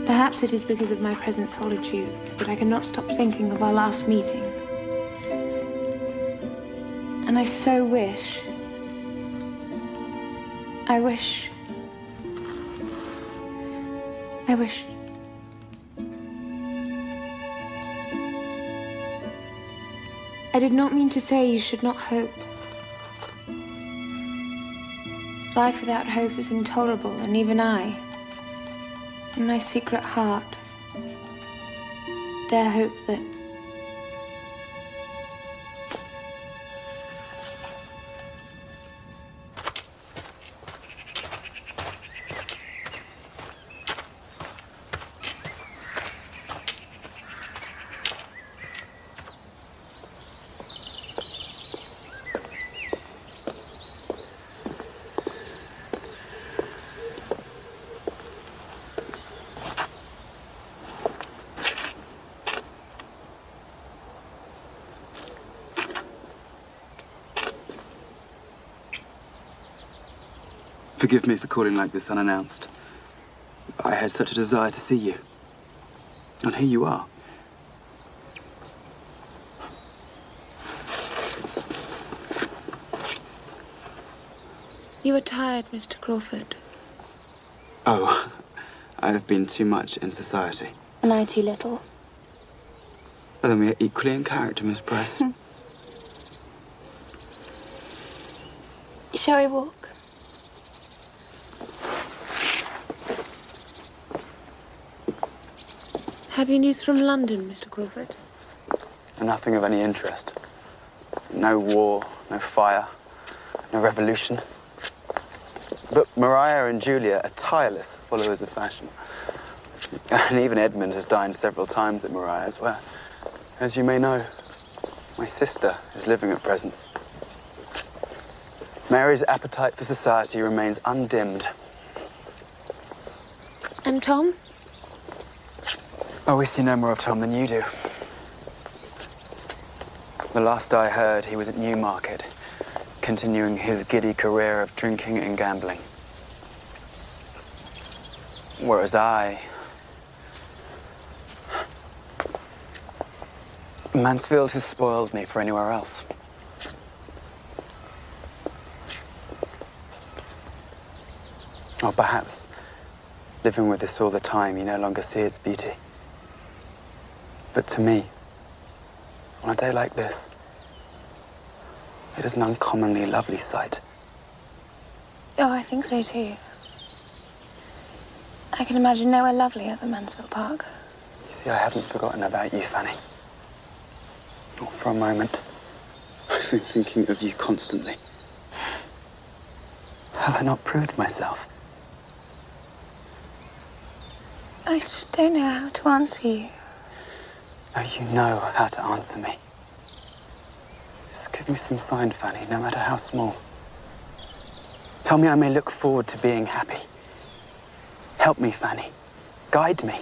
perhaps it is because of my present solitude, but I cannot stop thinking of our last meeting. And I so wish... I wish... I did not mean to say you should not hope. Life without hope is intolerable, and even I, in my secret heart, dare hope that Forgive me for calling like this unannounced. I had such a desire to see you. And here you are. You are tired, Mr. Crawford. Oh, I've been too much in society. And I too little. Well, then we are equally in character, Miss Price. Shall we walk? Have you news from London, Mr. Crawford? Nothing of any interest. No war, no fire, no revolution. But Maria and Julia are tireless followers of fashion. And even Edmund has dined several times at Maria's, where, as you may know, my sister is living at present. Mary's appetite for society remains undimmed. And Tom? Oh, we see no more of Tom than you do. The last I heard, he was at Newmarket, continuing his giddy career of drinking and gambling. Whereas Mansfield has spoiled me for anywhere else. Or perhaps, living with this all the time, you no longer see its beauty. But to me, on a day like this, it is an uncommonly lovely sight. Oh, I think so too. I can imagine nowhere lovelier than Mansfield Park. You see, I haven't forgotten about you, Fanny. Not for a moment. I've been thinking of you constantly. Have I not proved myself? I just don't know how to answer you. Oh, you know how to answer me. Just give me some sign, Fanny, no matter how small. Tell me I may look forward to being happy. Help me, Fanny. Guide me.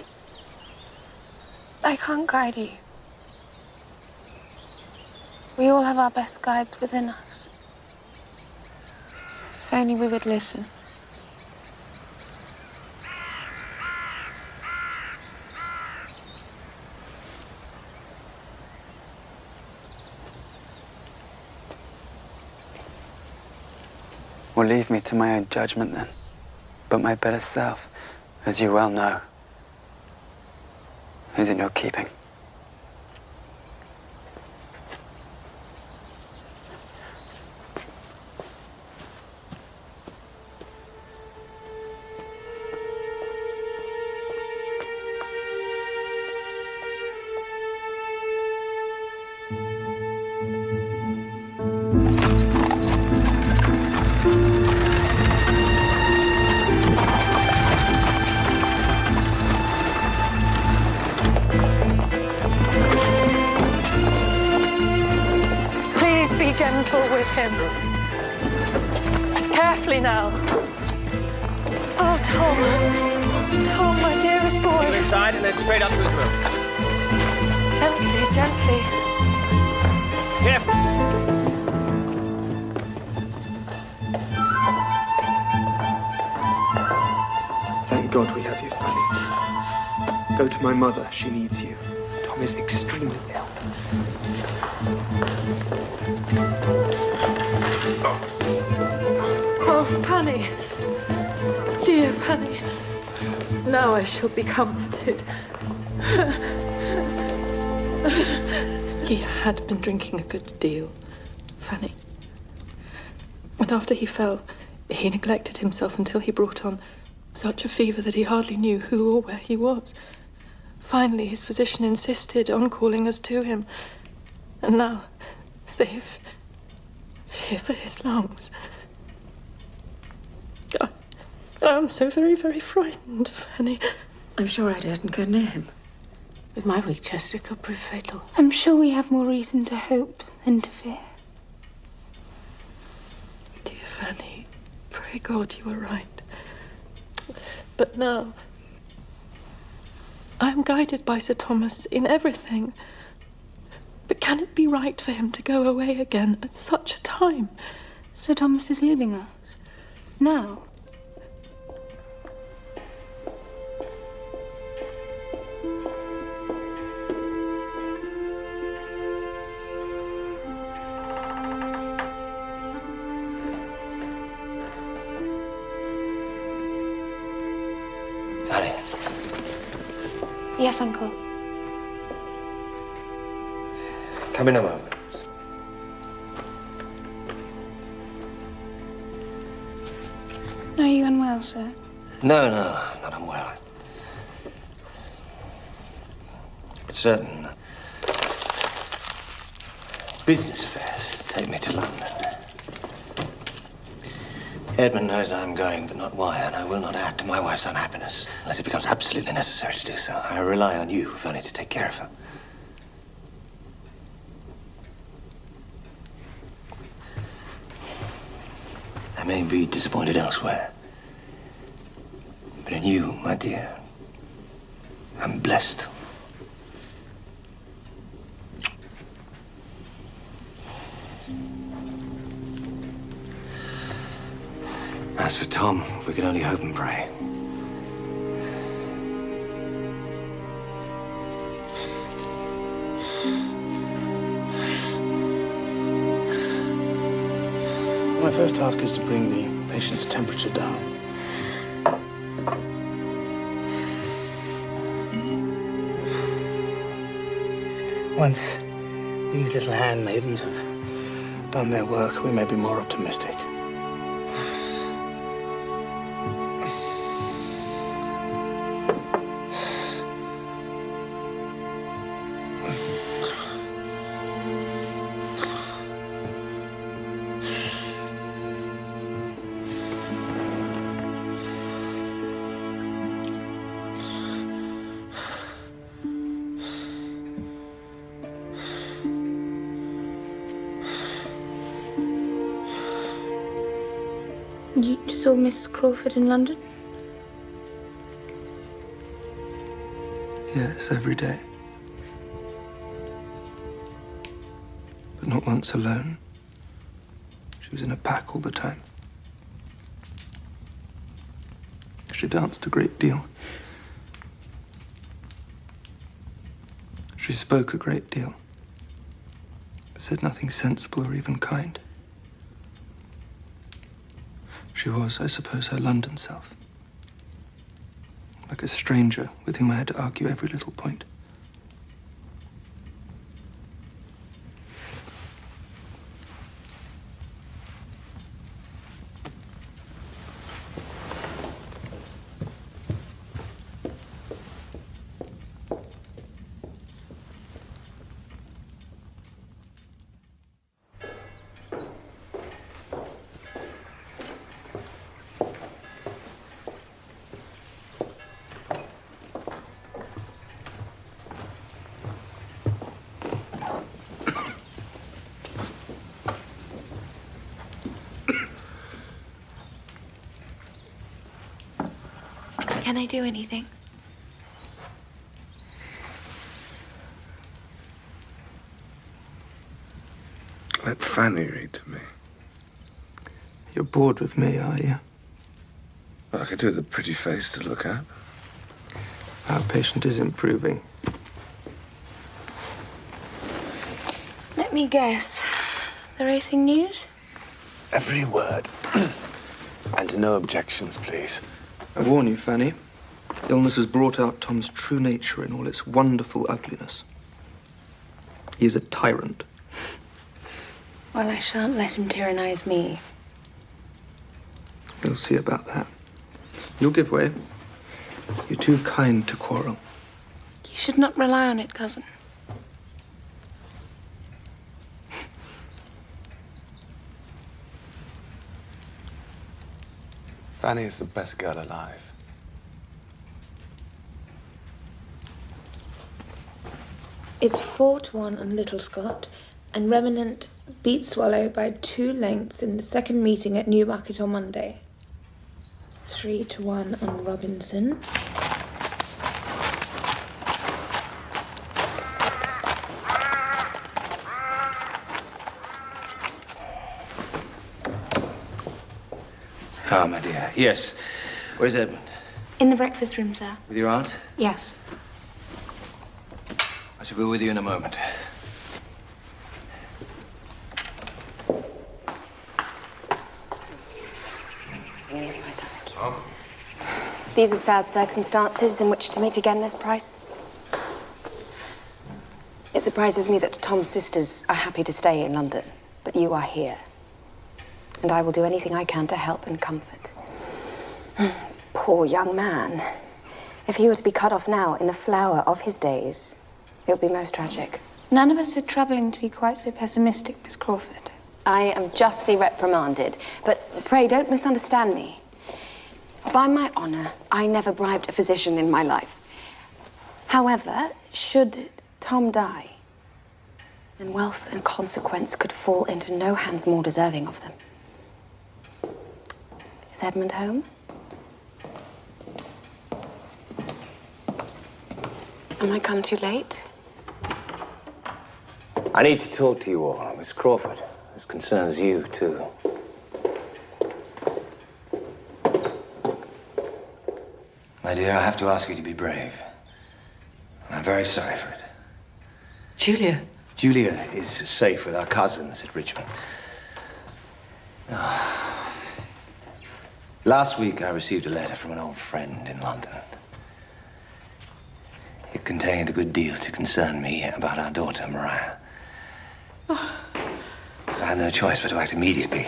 I can't guide you. We all have our best guides within us. If only we would listen. Well, leave me to my own judgment then. But my better self, as you well know, is in your keeping. Please be gentle with him. Carefully now. Oh, Tom. Tom, my dearest boy. Get inside and then straight up to his room. Gently, gently. Careful. Thank God we have you, Fanny. Go to my mother. She needs you. Tom is extremely ill. Oh, Fanny. Dear Fanny. Now I shall be comforted. He had been drinking a good deal, Fanny. And after he fell, he neglected himself until he brought on such a fever that he hardly knew who or where he was. Finally, his physician insisted on calling us to him. And now, they've fear for his lungs. I'm so very, very frightened, Fanny. I'm sure I daren't go near him. With my weak chest, it could prove fatal. I'm sure we have more reason to hope than to fear. Dear Fanny, pray God you are right. But now, I am guided by Sir Thomas in everything. But can it be right for him to go away again at such a time? Sir Thomas is leaving us. Now. Yes, Uncle. Come in a moment. Are you unwell, sir? No, not unwell. It's certain business affairs take me to London. Edmund knows I'm going, but not why, and I will not add to my wife's unhappiness unless it becomes absolutely necessary to do so. I rely on you, Fanny, to take care of her. I may be disappointed elsewhere, but in you, my dear, I'm blessed. As for Tom, we can only hope and pray. My first task is to bring the patient's temperature down. Once these little handmaidens have done their work, we may be more optimistic. You saw Miss Crawford in London? Yes, every day. But not once alone. She was in a pack all the time. She danced a great deal. She spoke a great deal. Said nothing sensible or even kind. She was, I suppose, her London self. Like a stranger with whom I had to argue every little point. Can I do anything? Let Fanny read to me. You're bored with me, are you? Well, I could do with a pretty face to look at. Our patient is improving. Let me guess. The racing news? Every word. And no objections, please. I warn you, Fanny. Illness has brought out Tom's true nature in all its wonderful ugliness. He is a tyrant. Well, I shan't let him tyrannize me. We'll see about that. You'll give way. You're too kind to quarrel. You should not rely on it, cousin. Fanny is the best girl alive. It's 4-1 on Little Scott, and Remnant beat Swallow by 2 lengths in the second meeting at Newmarket on Monday. 3-1 on Robinson. Ah, my dear. Yes. Where's Edmund? In the breakfast room, sir. With your aunt? Yes. I shall be with you in a moment. These are sad circumstances in which to meet again, Miss Price. surprises me that Tom's sisters are happy to stay in London, but you are here. And I will do anything I can to help and comfort. Poor young man. If he were to be cut off now, in the flower of his days, it would be most tragic. None of us are troubling to be quite so pessimistic, Miss Crawford. I am justly reprimanded, but pray don't misunderstand me. By my honor, I never bribed a physician in my life. However, should Tom die, then wealth and consequence could fall into no hands more deserving of them. Is Edmund home? Am I come too late? I need to talk to you all, Miss Crawford. This concerns you, too. My dear, I have to ask you to be brave. I'm very sorry for it. Julia. Julia is safe with our cousins at Richmond. Oh. Last week, I received a letter from an old friend in London. It contained a good deal to concern me about our daughter, Maria. I had no choice but to act immediately.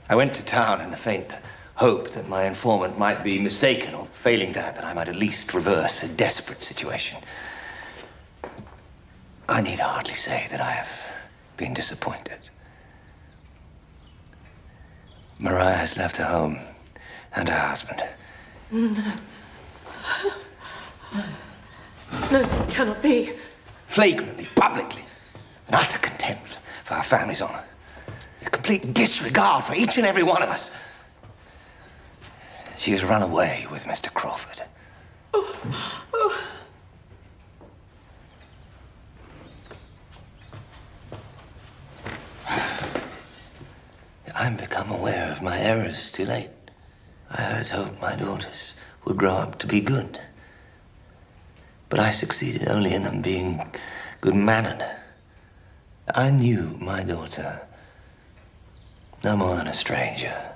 I went to town in the faint hope that my informant might be mistaken, or failing that I might at least reverse a desperate situation. I need hardly say that I have been disappointed. Maria has left her home and her husband. No. No, this cannot be. Flagrantly, publicly, an utter contempt for our family's honor. A complete disregard for each and every one of us. She has run away with Mr. Crawford. I'm become aware of my errors too late. I had hoped my daughters would grow up to be good. But I succeeded only in them being good-mannered. I knew my daughter no more than a stranger.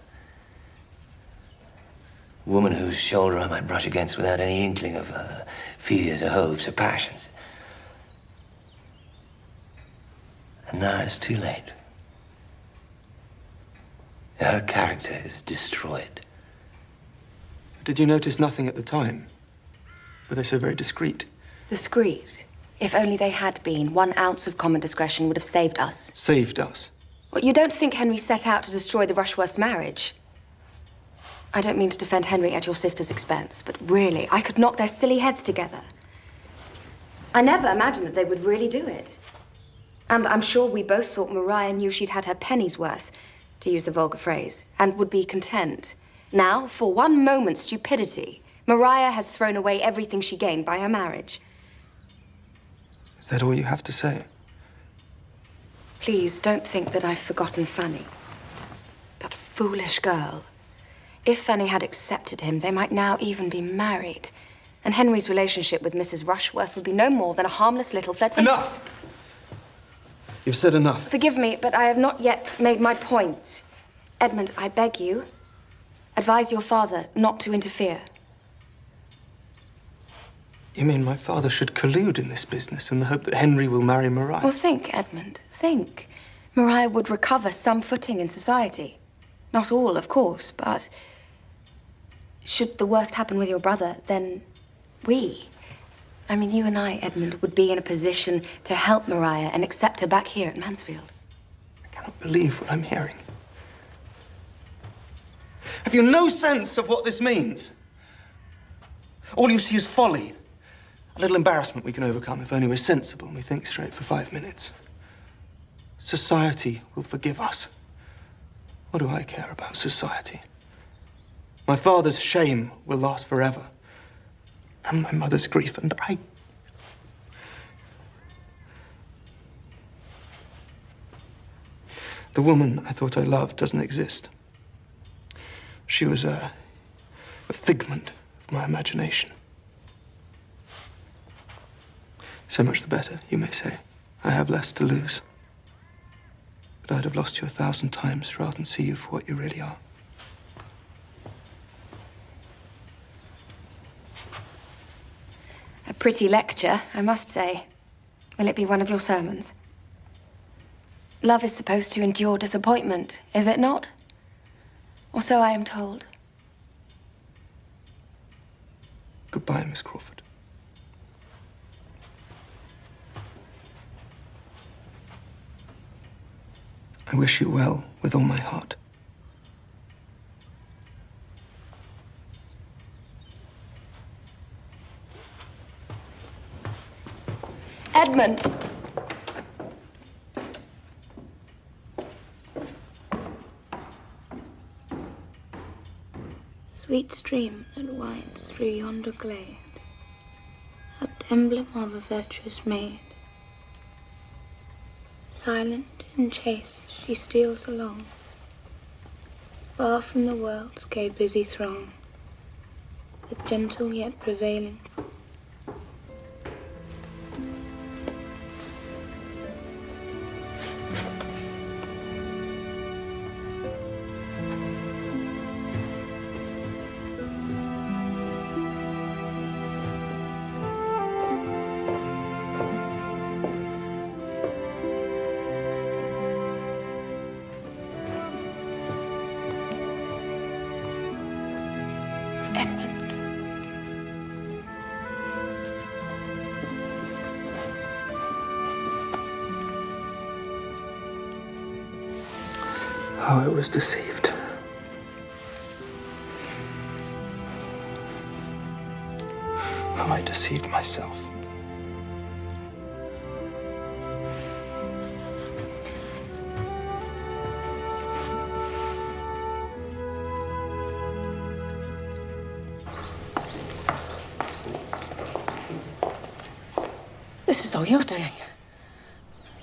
A woman whose shoulder I might brush against without any inkling of her fears, her hopes, her passions. And now it's too late. Her character is destroyed. Did you notice nothing at the time? Were they so very discreet? Discreet? If only they had been, 1 ounce of common discretion would have saved us. Saved us? Well, you don't think Henry set out to destroy the Rushworths' marriage? I don't mean to defend Henry at your sister's expense, but really, I could knock their silly heads together. I never imagined that they would really do it. And I'm sure we both thought Maria knew she'd had her penny's worth, to use the vulgar phrase, and would be content. Now, for 1 moment's stupidity, Maria has thrown away everything she gained by her marriage. Is that all you have to say? Please, don't think that I've forgotten Fanny. But foolish girl. If Fanny had accepted him, they might now even be married. And Henry's relationship with Mrs. Rushworth would be no more than a harmless little flirtation. Enough! You've said enough. Forgive me, but I have not yet made my point. Edmund, I beg you, advise your father not to interfere. You mean my father should collude in this business in the hope that Henry will marry Maria? Well, think, Edmund, think. Maria would recover some footing in society. Not all, of course, but should the worst happen with your brother, then I mean, you and I, Edmund, would be in a position to help Maria and accept her back here at Mansfield. I cannot believe what I'm hearing. Have you no sense of what this means? All you see is folly. A little embarrassment we can overcome if only we're sensible and we think straight for 5 minutes. Society will forgive us. What do I care about society? My father's shame will last forever. And my mother's grief, and I... The woman I thought I loved doesn't exist. She was a figment of my imagination. So much the better, you may say. I have less to lose. But I'd have lost you 1,000 times rather than see you for what you really are. A pretty lecture, I must say. Will it be one of your sermons? Love is supposed to endure disappointment, is it not? Or so I am told. Goodbye, Miss Crawford. I wish you well with all my heart. Edmund! Sweet stream that winds through yonder glade, that emblem of a virtuous maid. Silent and chaste she steals along, far from the world's gay busy throng, with gentle yet prevailing fall. How I was deceived. How I deceived myself. This is all you're doing.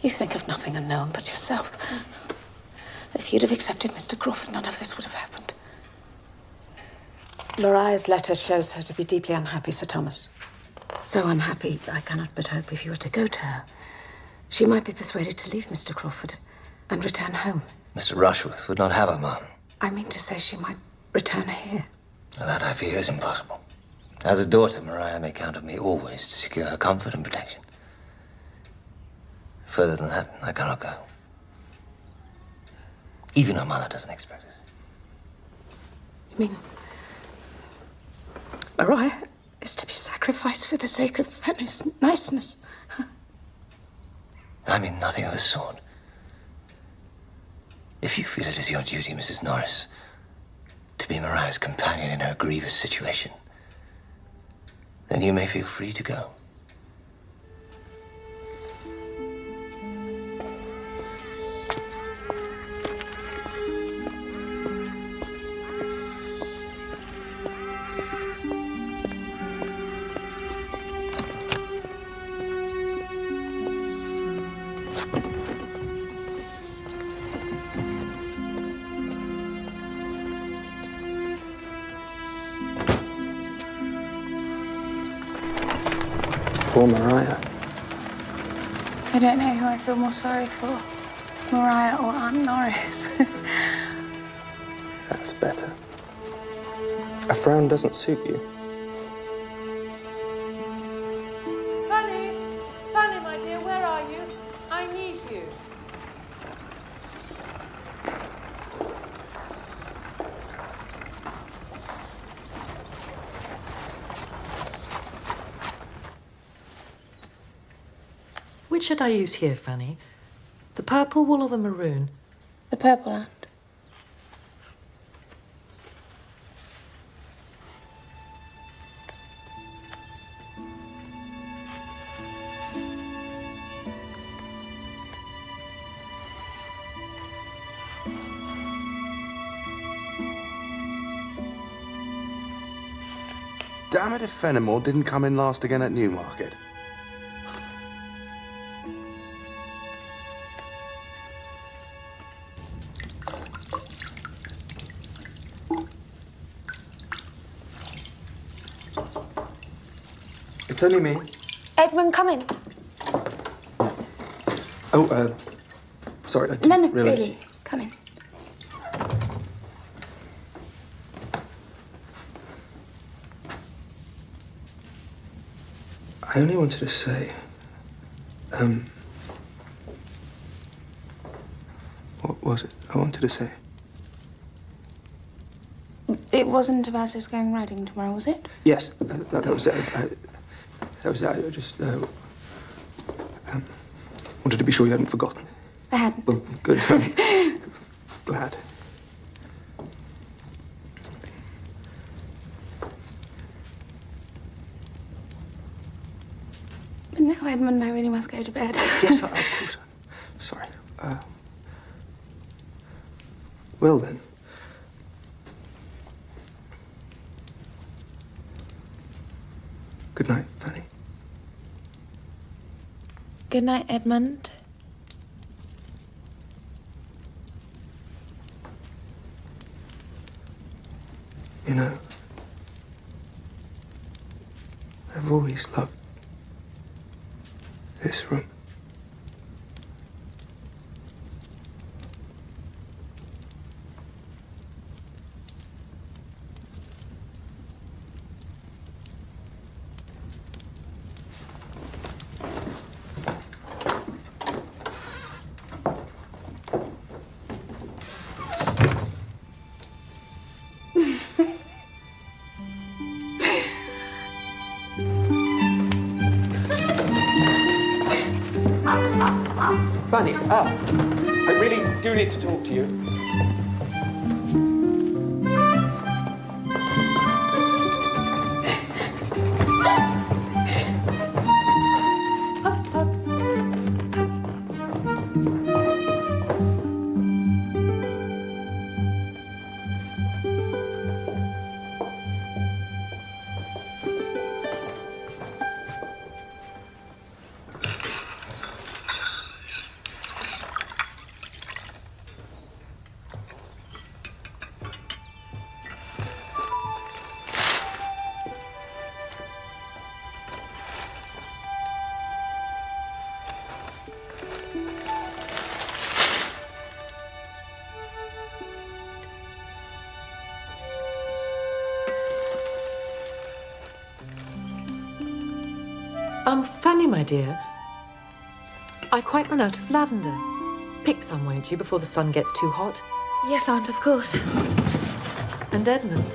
You think of nothing unknown but yourself. If you'd have accepted Mr. Crawford, none of this would have happened. Mariah's letter shows her to be deeply unhappy, Sir Thomas. So unhappy, I cannot but hope if you were to go to her, she might be persuaded to leave Mr. Crawford and return home. Mr. Rushworth would not have her, Mum. I mean to say she might return here. That, I fear, is impossible. As a daughter, Mariah may count on me always to secure her comfort and protection. Further than that, I cannot go. Even her mother doesn't expect it. You mean Mariah is to be sacrificed for the sake of Fanny's niceness? I mean nothing of the sort. If you feel it is your duty, Mrs. Norris, to be Mariah's companion in her grievous situation, then you may feel free to go. Poor Mariah. I don't know who I feel more sorry for, Mariah or Aunt Norris. That's better. A frown doesn't suit you. Fanny! Fanny, my dear, where are you? I need you. Which should I use here, Fanny? The purple wool or the maroon? The purple, Aunt. Damn it if Fenimore didn't come in last again at Newmarket. It's only me. Edmund, come in. Oh, sorry, I No, didn't no, realise. really. Come in. I only wanted to say, What was it I wanted to say? It wasn't about us going riding tomorrow, was it? Yes, that was it. That was it. I just wanted to be sure you hadn't forgotten. I hadn't. Well, good. Glad. But now, Edmund, I really must go to bed. Yes, of course. Sorry. Well, then. Good night, Fanny. Good night, Edmund. You know, I've always loved this room. Fanny, I really do need to talk to you. Fanny, my dear, I've quite run out of lavender. Pick some, won't you, before the sun gets too hot? Yes, Aunt, of course. And Edmund,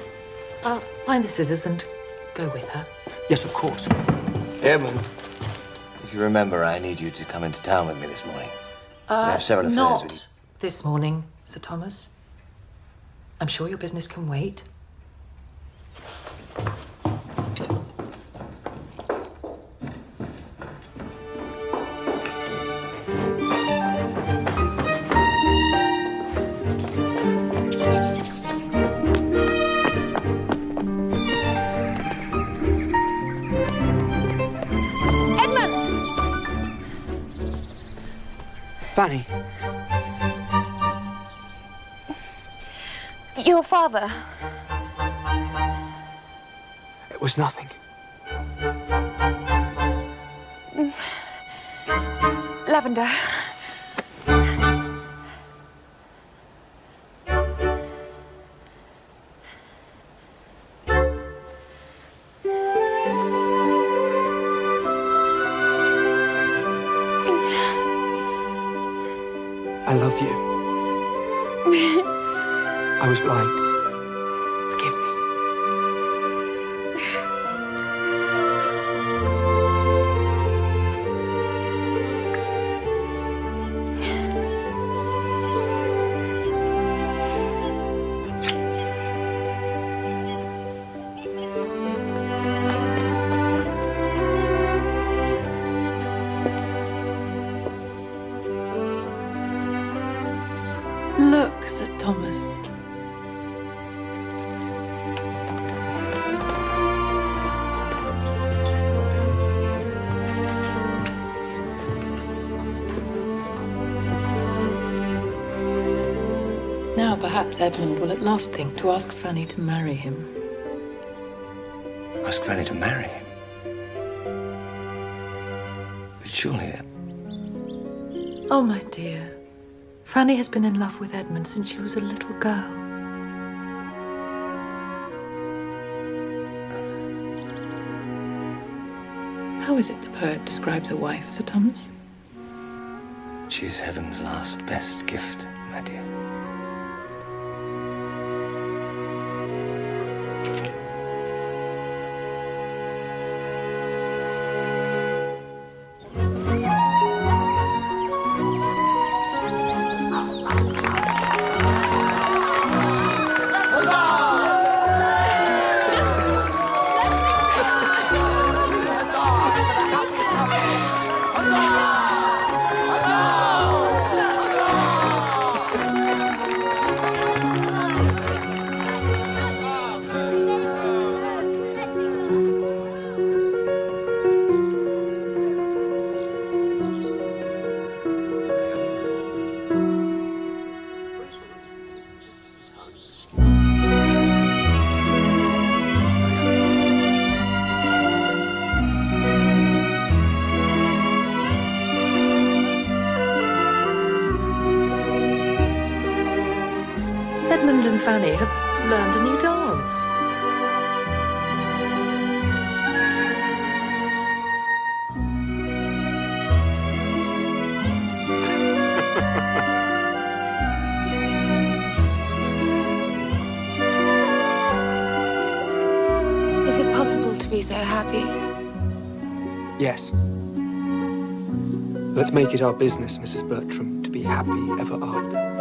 find the scissors and go with her. Yes, of course. Edmund, if you remember, I need you to come into town with me this morning. I have several affairs with you. Not this morning, Sir Thomas. I'm sure your business can wait. Fanny. Your father. It was nothing. Lavender. I love you. I was blind. Forgive me. Look, Sir Thomas. Now perhaps Edmund will at last think to ask Fanny to marry him. Ask Fanny to marry him? But surely... Oh, my dear. Fanny has been in love with Edmund since she was a little girl. How is it the poet describes a wife, Sir Thomas? She's heaven's last best gift, my dear. Edmund and Fanny have learned a new dance. Is it possible to be so happy? Yes. Let's make it our business, Mrs. Bertram, to be happy ever after.